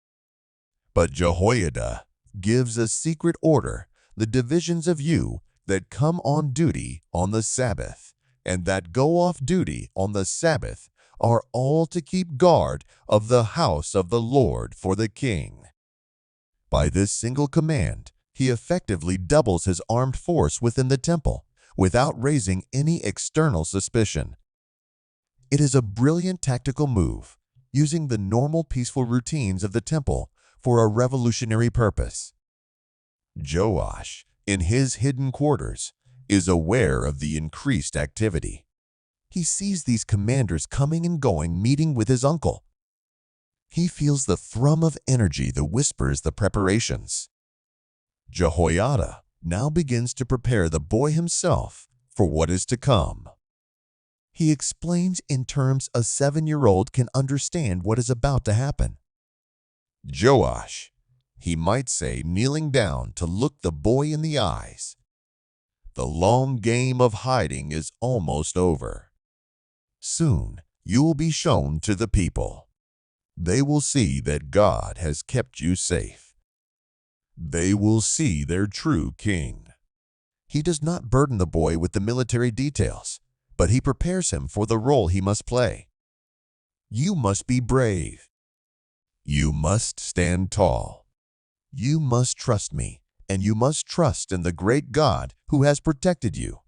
Speaker 1: But Jehoiada gives a secret order: the divisions of you that come on duty on the Sabbath and that go off duty on the Sabbath are all to keep guard of the house of the Lord for the king. By this single command, he effectively doubles his armed force within the temple without raising any external suspicion. It is a brilliant tactical move, using the normal peaceful routines of the temple for a revolutionary purpose. Joash, in his hidden quarters, is aware of the increased activity. He sees these commanders coming and going, meeting with his uncle. He feels the thrum of energy that whispers the preparations. Jehoiada now begins to prepare the boy himself for what is to come. He explains in terms a 7-year-old can understand what is about to happen. Joash, he might say, kneeling down to look the boy in the eyes. The long game of hiding is almost over. Soon you will be shown to the people. They will see that God has kept you safe. They will see their true king. He does not burden the boy with the military details, but he prepares him for the role he must play. You must be brave. You must stand tall. You must trust me, and you must trust in the great God who has protected you.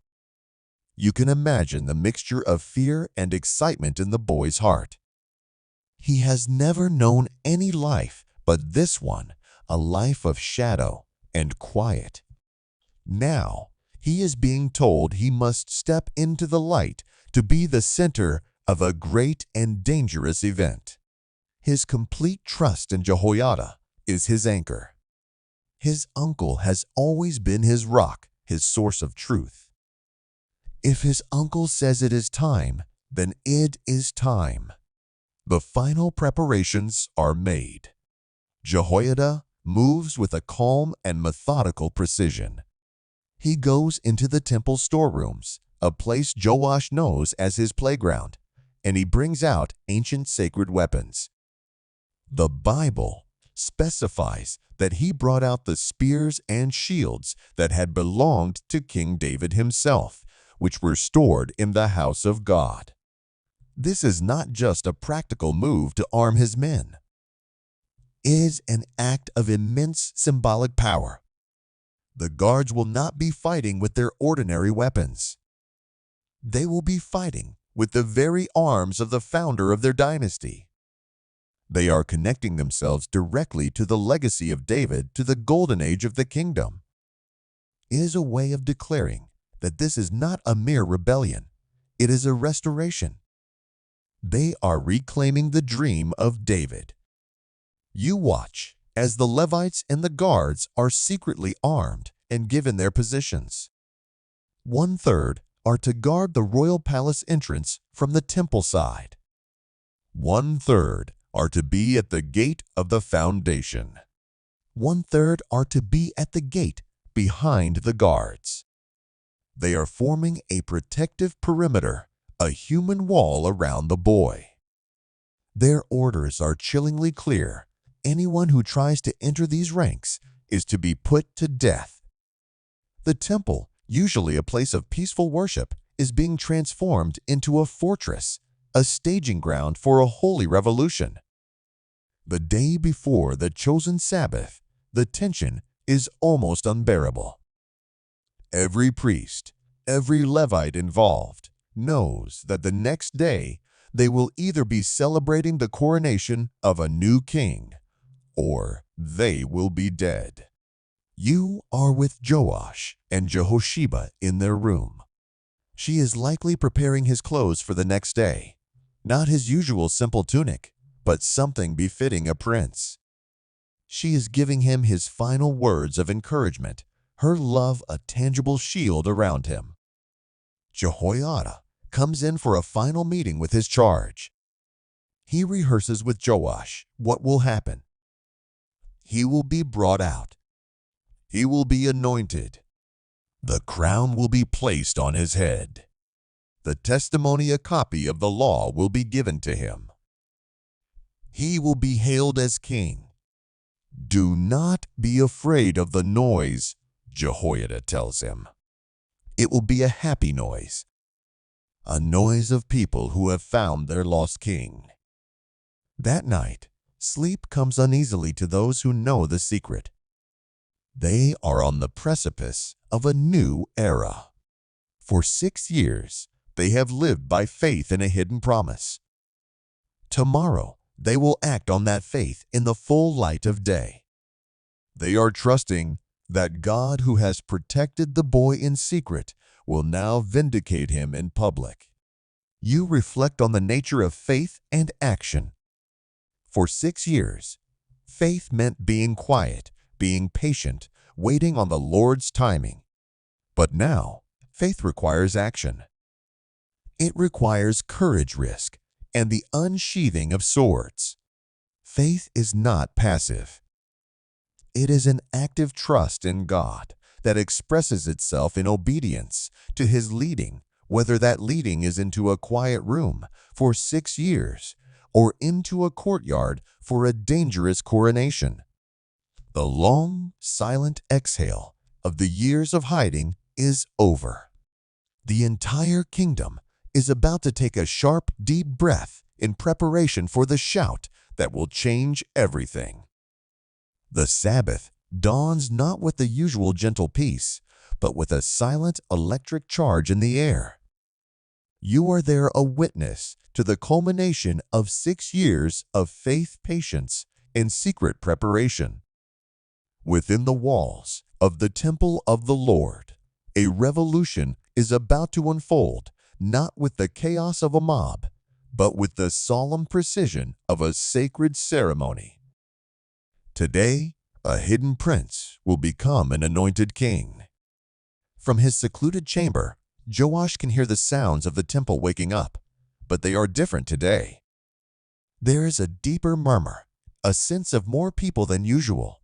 Speaker 1: You can imagine the mixture of fear and excitement in the boy's heart. He has never known any life but this one, a life of shadow and quiet. Now, he is being told he must step into the light to be the center of a great and dangerous event. His complete trust in Jehoiada is his anchor. His uncle has always been his rock, his source of truth. If his uncle says it is time, then it is time. The final preparations are made. Jehoiada moves with a calm and methodical precision. He goes into the temple storerooms, a place Joash knows as his playground, and he brings out ancient sacred weapons. The Bible specifies that he brought out the spears and shields that had belonged to King David himself, which were stored in the house of God. This is not just a practical move to arm his men. It is an act of immense symbolic power. The guards will not be fighting with their ordinary weapons. They will be fighting with the very arms of the founder of their dynasty. They are connecting themselves directly to the legacy of David, to the golden age of the kingdom. It is a way of declaring that this is not a mere rebellion. It is a restoration. They are reclaiming the dream of David. You watch as the Levites and the guards are secretly armed and given their positions. 1/3 are to guard the royal palace entrance from the temple side. 1/3 are to be at the gate of the foundation. 1/3 are to be at the gate behind the guards. They are forming a protective perimeter, a human wall around the boy. Their orders are chillingly clear. Anyone who tries to enter these ranks is to be put to death. The temple, usually a place of peaceful worship, is being transformed into a fortress, a staging ground for a holy revolution. The day before the chosen Sabbath, the tension is almost unbearable. Every priest, every Levite involved, knows that the next day they will either be celebrating the coronation of a new king, or they will be dead. You are with Joash and Jehosheba in their room. She is likely preparing his clothes for the next day, not his usual simple tunic, but something befitting a prince. She is giving him his final words of encouragement, her love a tangible shield around him. Jehoiada comes in for a final meeting with his charge. He rehearses with Joash what will happen. He will be brought out. He will be anointed. The crown will be placed on his head. The testimony, a copy of the law, will be given to him. He will be hailed as king. Do not be afraid of the noise, Jehoiada tells him. It will be a happy noise, a noise of people who have found their lost king. That night, sleep comes uneasily to those who know the secret. They are on the precipice of a new era. For 6 years, they have lived by faith in a hidden promise. Tomorrow, they will act on that faith in the full light of day. They are trusting that God, who has protected the boy in secret, will now vindicate him in public. You reflect on the nature of faith and action. For 6 years, faith meant being quiet, being patient, waiting on the Lord's timing. But now, faith requires action. It requires courage, risk, and the unsheathing of swords. Faith is not passive. It is an active trust in God that expresses itself in obedience to His leading, whether that leading is into a quiet room for 6 years or into a courtyard for a dangerous coronation. The long, silent exhale of the years of hiding is over. The entire kingdom is about to take a sharp, deep breath in preparation for the shout that will change everything. The Sabbath dawns not with the usual gentle peace, but with a silent electric charge in the air. You are there, a witness to the culmination of 6 years of faith, patience, and secret preparation. Within the walls of the temple of the Lord, a revolution is about to unfold, not with the chaos of a mob, but with the solemn precision of a sacred ceremony. Today, a hidden prince will become an anointed king. From his secluded chamber, Joash can hear the sounds of the temple waking up, but they are different today. There is a deeper murmur, a sense of more people than usual.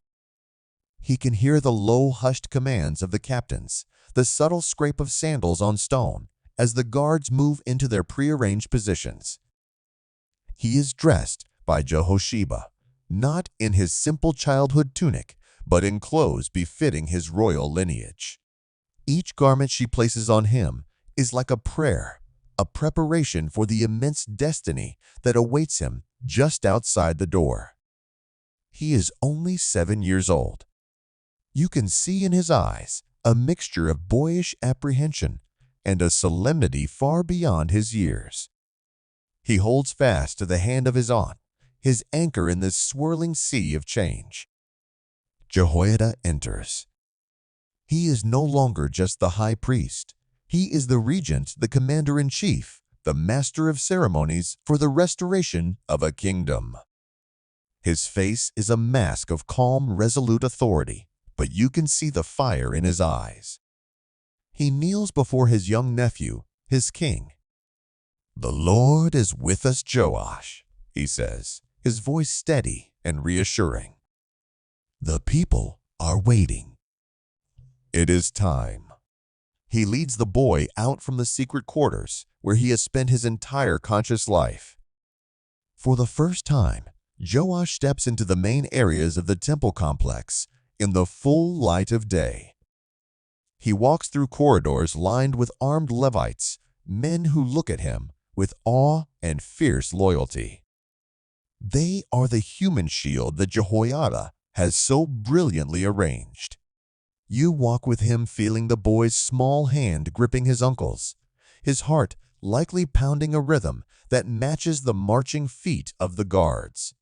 Speaker 1: He can hear the low, hushed commands of the captains, the subtle scrape of sandals on stone as the guards move into their prearranged positions. He is dressed by Jehosheba, not in his simple childhood tunic, but in clothes befitting his royal lineage. Each garment she places on him is like a prayer, a preparation for the immense destiny that awaits him just outside the door. He is only 7 years old. You can see in his eyes a mixture of boyish apprehension and a solemnity far beyond his years. He holds fast to the hand of his aunt, his anchor in this swirling sea of change. Jehoiada enters. He is no longer just the high priest. He is the regent, the commander-in-chief, the master of ceremonies for the restoration of a kingdom. His face is a mask of calm, resolute authority, but you can see the fire in his eyes. He kneels before his young nephew, his king. "The Lord is with us, Joash," he says, his voice steady and reassuring. "The people are waiting. It is time." He leads the boy out from the secret quarters where he has spent his entire conscious life. For the first time, Joash steps into the main areas of the temple complex in the full light of day. He walks through corridors lined with armed Levites, men who look at him with awe and fierce loyalty. They are the human shield that Jehoiada has so brilliantly arranged. You walk with him feeling the boy's small hand gripping his uncle's, his heart likely pounding a rhythm that matches the marching feet of the guards.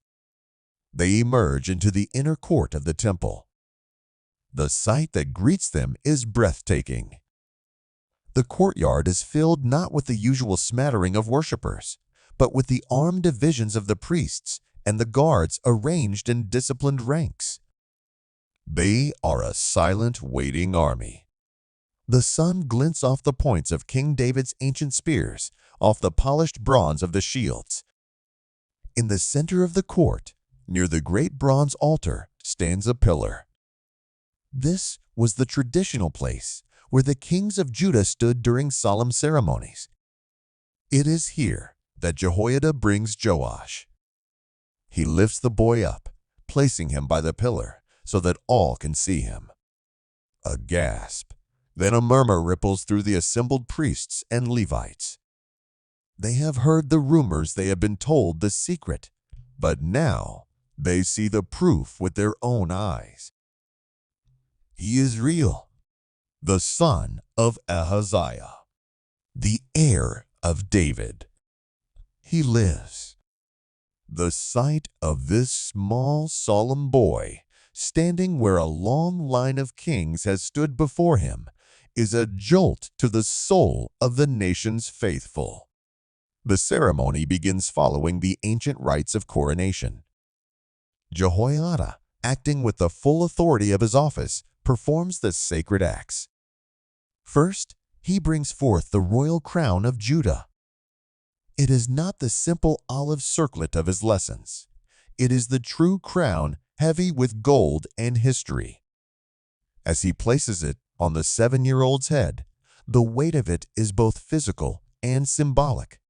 Speaker 1: They emerge into the inner court of the temple. The sight that greets them is breathtaking. The courtyard is filled not with the usual smattering of worshippers, but with the armed divisions of the priests and the guards arranged in disciplined ranks. They are a silent, waiting army. The sun glints off the points of King David's ancient spears, off the polished bronze of the shields. In the center of the court, near the great bronze altar, stands a pillar. This was the traditional place where the kings of Judah stood during solemn ceremonies. It is here that Jehoiada brings Joash. He lifts the boy up, placing him by the pillar so that all can see him. A gasp, then a murmur ripples through the assembled priests and Levites. They have heard the rumors, they have been told the secret, but now they see the proof with their own eyes. He is real, the son of Ahaziah, the heir of David. He lives. The sight of this small, solemn boy standing where a long line of kings has stood before him is a jolt to the soul of the nation's faithful. The ceremony begins following the ancient rites of coronation. Jehoiada, acting with the full authority of his office, performs the sacred acts. First, he brings forth the royal crown of Judah. It is not the simple olive circlet of his lessons. It is the true crown, heavy with gold and history. As he places it on the 7-year-old's head, the weight of it is both physical and symbolic.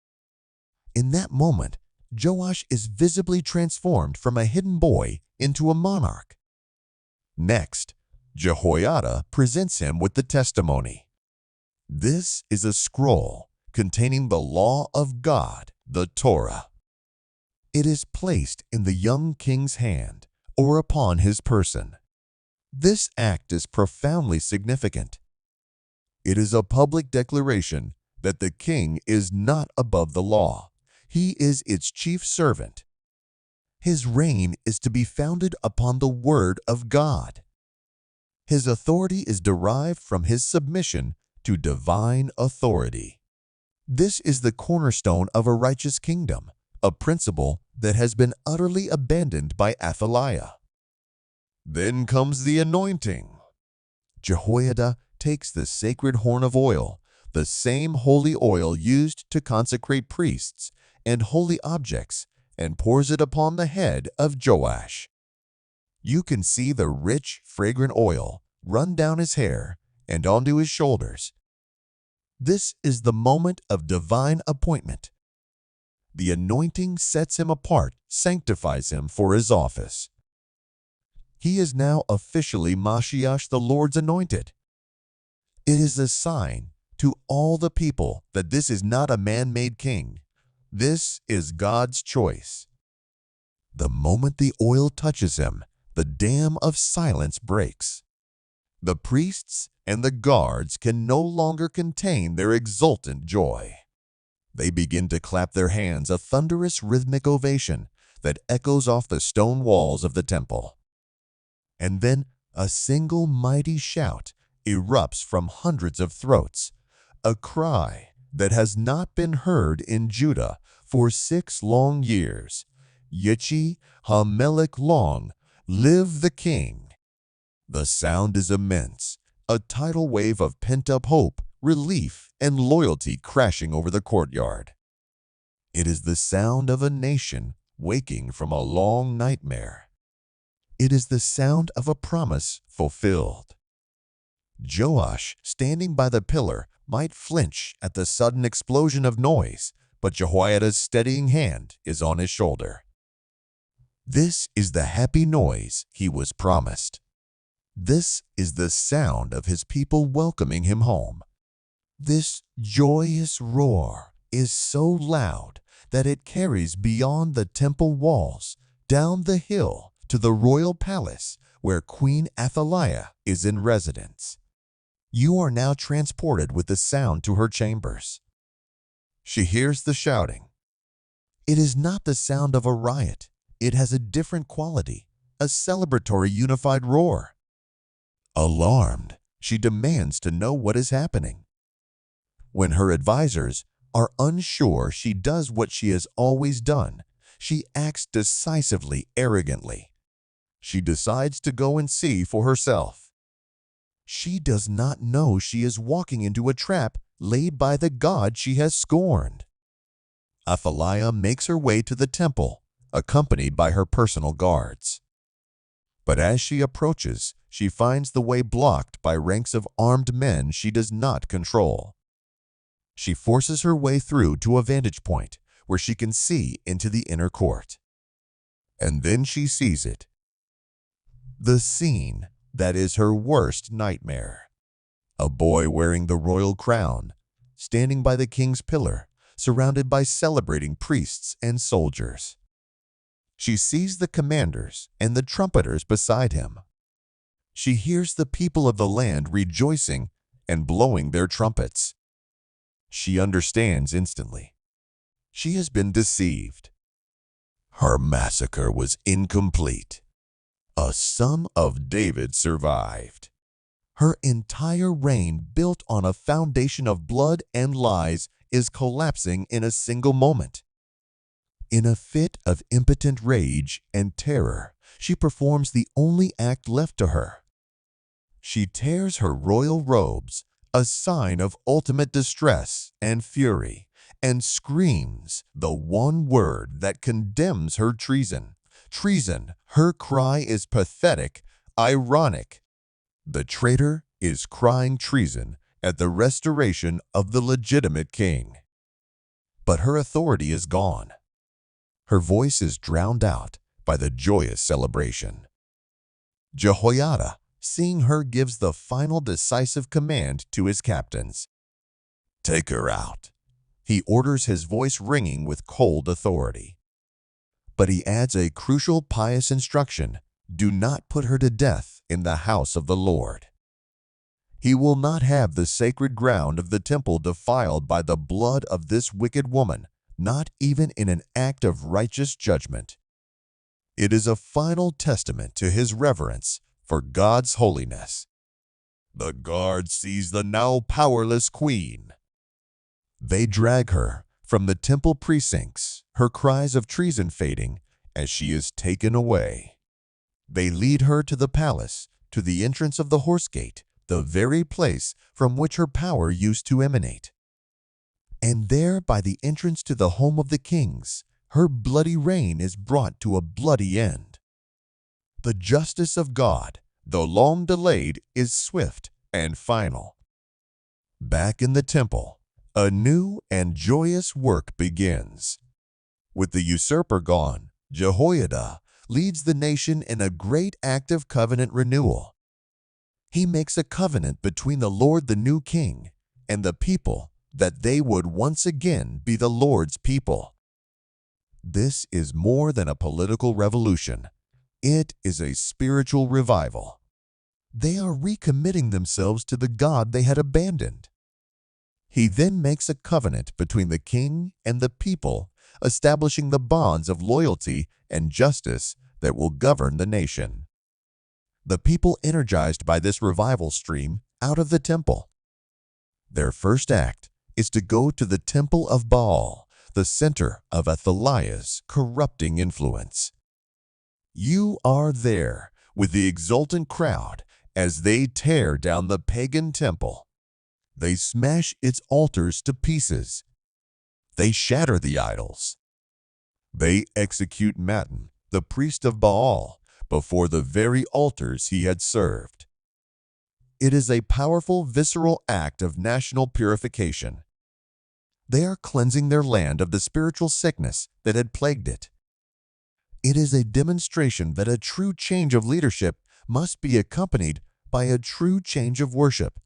Speaker 1: In that moment, Joash is visibly transformed from a hidden boy into a monarch. Next, Jehoiada presents him with the testimony. This is a scroll containing the law of God, the Torah. It is placed in the young king's hand or upon his person. This act is profoundly significant. It is a public declaration that the king is not above the law. He is its chief servant. His reign is to be founded upon the word of God. His authority is derived from his submission to divine authority. This is the cornerstone of a righteous kingdom, a principle that has been utterly abandoned by Athaliah. Then comes the anointing. Jehoiada takes the sacred horn of oil, the same holy oil used to consecrate priests and holy objects, and pours it upon the head of Joash. You can see the rich, fragrant oil run down his hair and onto his shoulders. This is the moment of divine appointment. The anointing sets him apart, sanctifies him for his office. He is now officially Mashiach, the Lord's anointed. It is a sign to all the people that this is not a man-made king. This is God's choice. The moment the oil touches him, the dam of silence breaks. The priests and the guards can no longer contain their exultant joy. They begin to clap their hands, a thunderous rhythmic ovation that echoes off the stone walls of the temple. And then a single mighty shout erupts from hundreds of throats, a cry that has not been heard in Judah for 6 long years. Yichi HaMelech, long live the king! The sound is immense, a tidal wave of pent-up hope, relief, and loyalty crashing over the courtyard. It is the sound of a nation waking from a long nightmare. It is the sound of a promise fulfilled. Joash, standing by the pillar, might flinch at the sudden explosion of noise, but Jehoiada's steadying hand is on his shoulder. This is the happy noise he was promised. This is the sound of his people welcoming him home. This joyous roar is so loud that it carries beyond the temple walls, down the hill to the royal palace where Queen Athaliah is in residence. You are now transported with the sound to her chambers. She hears the shouting. It is not the sound of a riot. It has a different quality, a celebratory unified roar. Alarmed, she demands to know what is happening. When her advisors are unsure, she does what she has always done. She acts decisively, arrogantly. She decides to go and see for herself. She does not know she is walking into a trap laid by the God she has scorned. Athaliah makes her way to the temple, accompanied by her personal guards. But as she approaches, she finds the way blocked by ranks of armed men she does not control. She forces her way through to a vantage point where she can see into the inner court. And then she sees it. The scene that is her worst nightmare. A boy wearing the royal crown, standing by the king's pillar, surrounded by celebrating priests and soldiers. She sees the commanders and the trumpeters beside him. She hears the people of the land rejoicing and blowing their trumpets. She understands instantly. She has been deceived. Her massacre was incomplete. A son of David survived. Her entire reign, built on a foundation of blood and lies, is collapsing in a single moment. In a fit of impotent rage and terror, she performs the only act left to her. She tears her royal robes, a sign of ultimate distress and fury, and screams the one word that condemns her treason. Treason. Her cry is pathetic, ironic. The traitor is crying treason at the restoration of the legitimate king. But her authority is gone. Her voice is drowned out by the joyous celebration. Jehoiada, seeing her, gives the final decisive command to his captains. Take her out. He orders, his voice ringing with cold authority. But he adds a crucial pious instruction: do not put her to death in the house of the Lord. He will not have the sacred ground of the temple defiled by the blood of this wicked woman, not even in an act of righteous judgment. It is a final testament to his reverence for God's holiness. The guard sees the now powerless queen. They drag her from the temple precincts, her cries of treason fading as she is taken away. They lead her to the palace, to the entrance of the horse gate, the very place from which her power used to emanate. And there, by the entrance to the home of the kings, her bloody reign is brought to a bloody end. The justice of God, though long delayed, is swift and final. Back in the temple, a new and joyous work begins. With the usurper gone, Jehoiada leads the nation in a great act of covenant renewal. He makes a covenant between the Lord, the new king, and the people that they would once again be the Lord's people. This is more than a political revolution. It is a spiritual revival. They are recommitting themselves to the God they had abandoned. He then makes a covenant between the king and the people, establishing the bonds of loyalty and justice that will govern the nation. The people energized by this revival stream out of the temple. Their first act is to go to the temple of Baal, the center of Athaliah's corrupting influence. You are there with the exultant crowd as they tear down the pagan temple. They smash its altars to pieces. They shatter the idols. They execute Matan, the priest of Baal, before the very altars he had served. It is a powerful, visceral act of national purification. They are cleansing their land of the spiritual sickness that had plagued it. It is a demonstration that a true change of leadership must be accompanied by a true change of worship.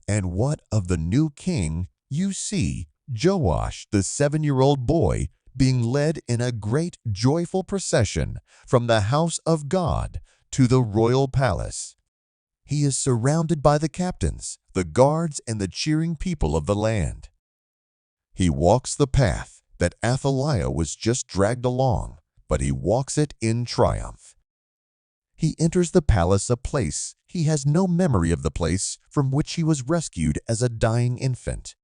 Speaker 1: And what of the new king? You see Joash, the 7-year-old boy, being led in a great joyful procession from the house of God to the royal palace. He is surrounded by the captains, the guards, and the cheering people of the land. He walks the path that Athaliah was just dragged along, but he walks it in triumph. He enters the palace, a place he has no memory of, the place from which he was rescued as a dying infant.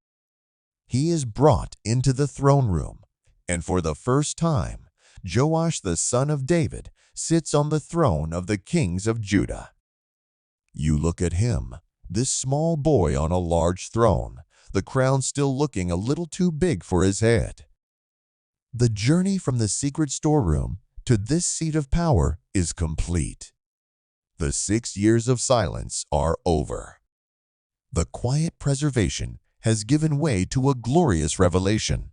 Speaker 1: He is brought into the throne room, and for the first time, Joash, the son of David, sits on the throne of the kings of Judah. You look at him, this small boy on a large throne, the crown still looking a little too big for his head. The journey from the secret storeroom to this seat of power is complete. The 6 years of silence are over. The quiet preservation has given way to a glorious revelation.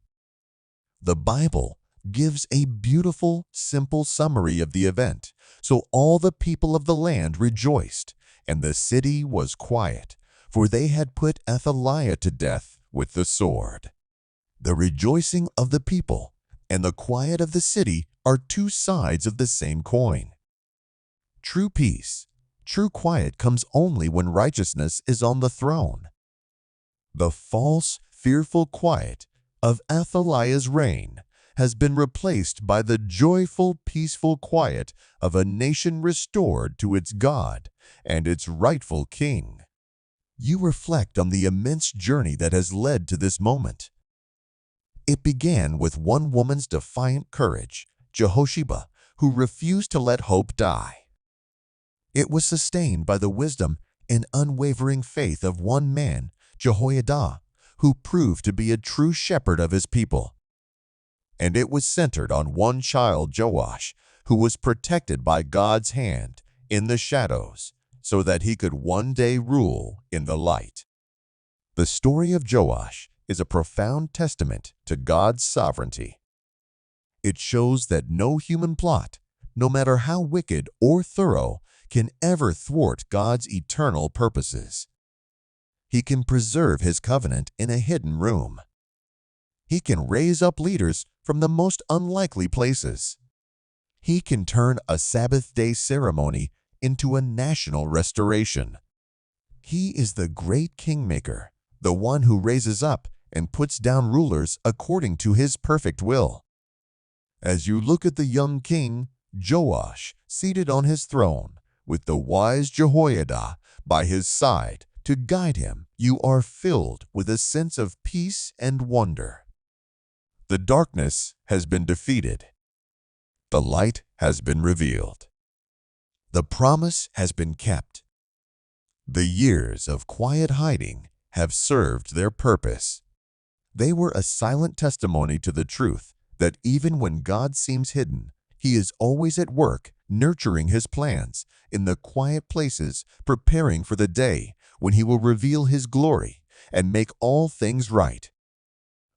Speaker 1: The Bible gives a beautiful, simple summary of the event. So all the people of the land rejoiced, and the city was quiet, for they had put Athaliah to death with the sword. The rejoicing of the people and the quiet of the city are two sides of the same coin. True peace, true quiet comes only when righteousness is on the throne. The false, fearful quiet of Athaliah's reign has been replaced by the joyful, peaceful quiet of a nation restored to its God and its rightful king. You reflect on the immense journey that has led to this moment. It began with one woman's defiant courage, Jehosheba, who refused to let hope die. It was sustained by the wisdom and unwavering faith of one man, Jehoiada, who proved to be a true shepherd of his people. And it was centered on one child, Joash, who was protected by God's hand in the shadows so that he could one day rule in the light. The story of Joash is a profound testament to God's sovereignty. It shows that no human plot, no matter how wicked or thorough, can ever thwart God's eternal purposes. He can preserve His covenant in a hidden room. He can raise up leaders from the most unlikely places. He can turn a Sabbath day ceremony into a national restoration. He is the great kingmaker, the one who raises up and puts down rulers according to His perfect will. As you look at the young king, Joash, seated on his throne, with the wise Jehoiada by his side to guide him, you are filled with a sense of peace and wonder. The darkness has been defeated. The light has been revealed. The promise has been kept. The years of quiet hiding have served their purpose. They were a silent testimony to the truth that even when God seems hidden, He is always at work, nurturing His plans in the quiet places, preparing for the day when He will reveal His glory and make all things right.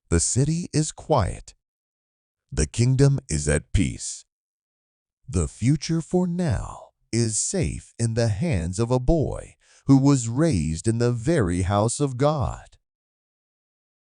Speaker 1: The city is quiet. The kingdom is at peace. The future for now is safe in the hands of a boy who was raised in the very house of God.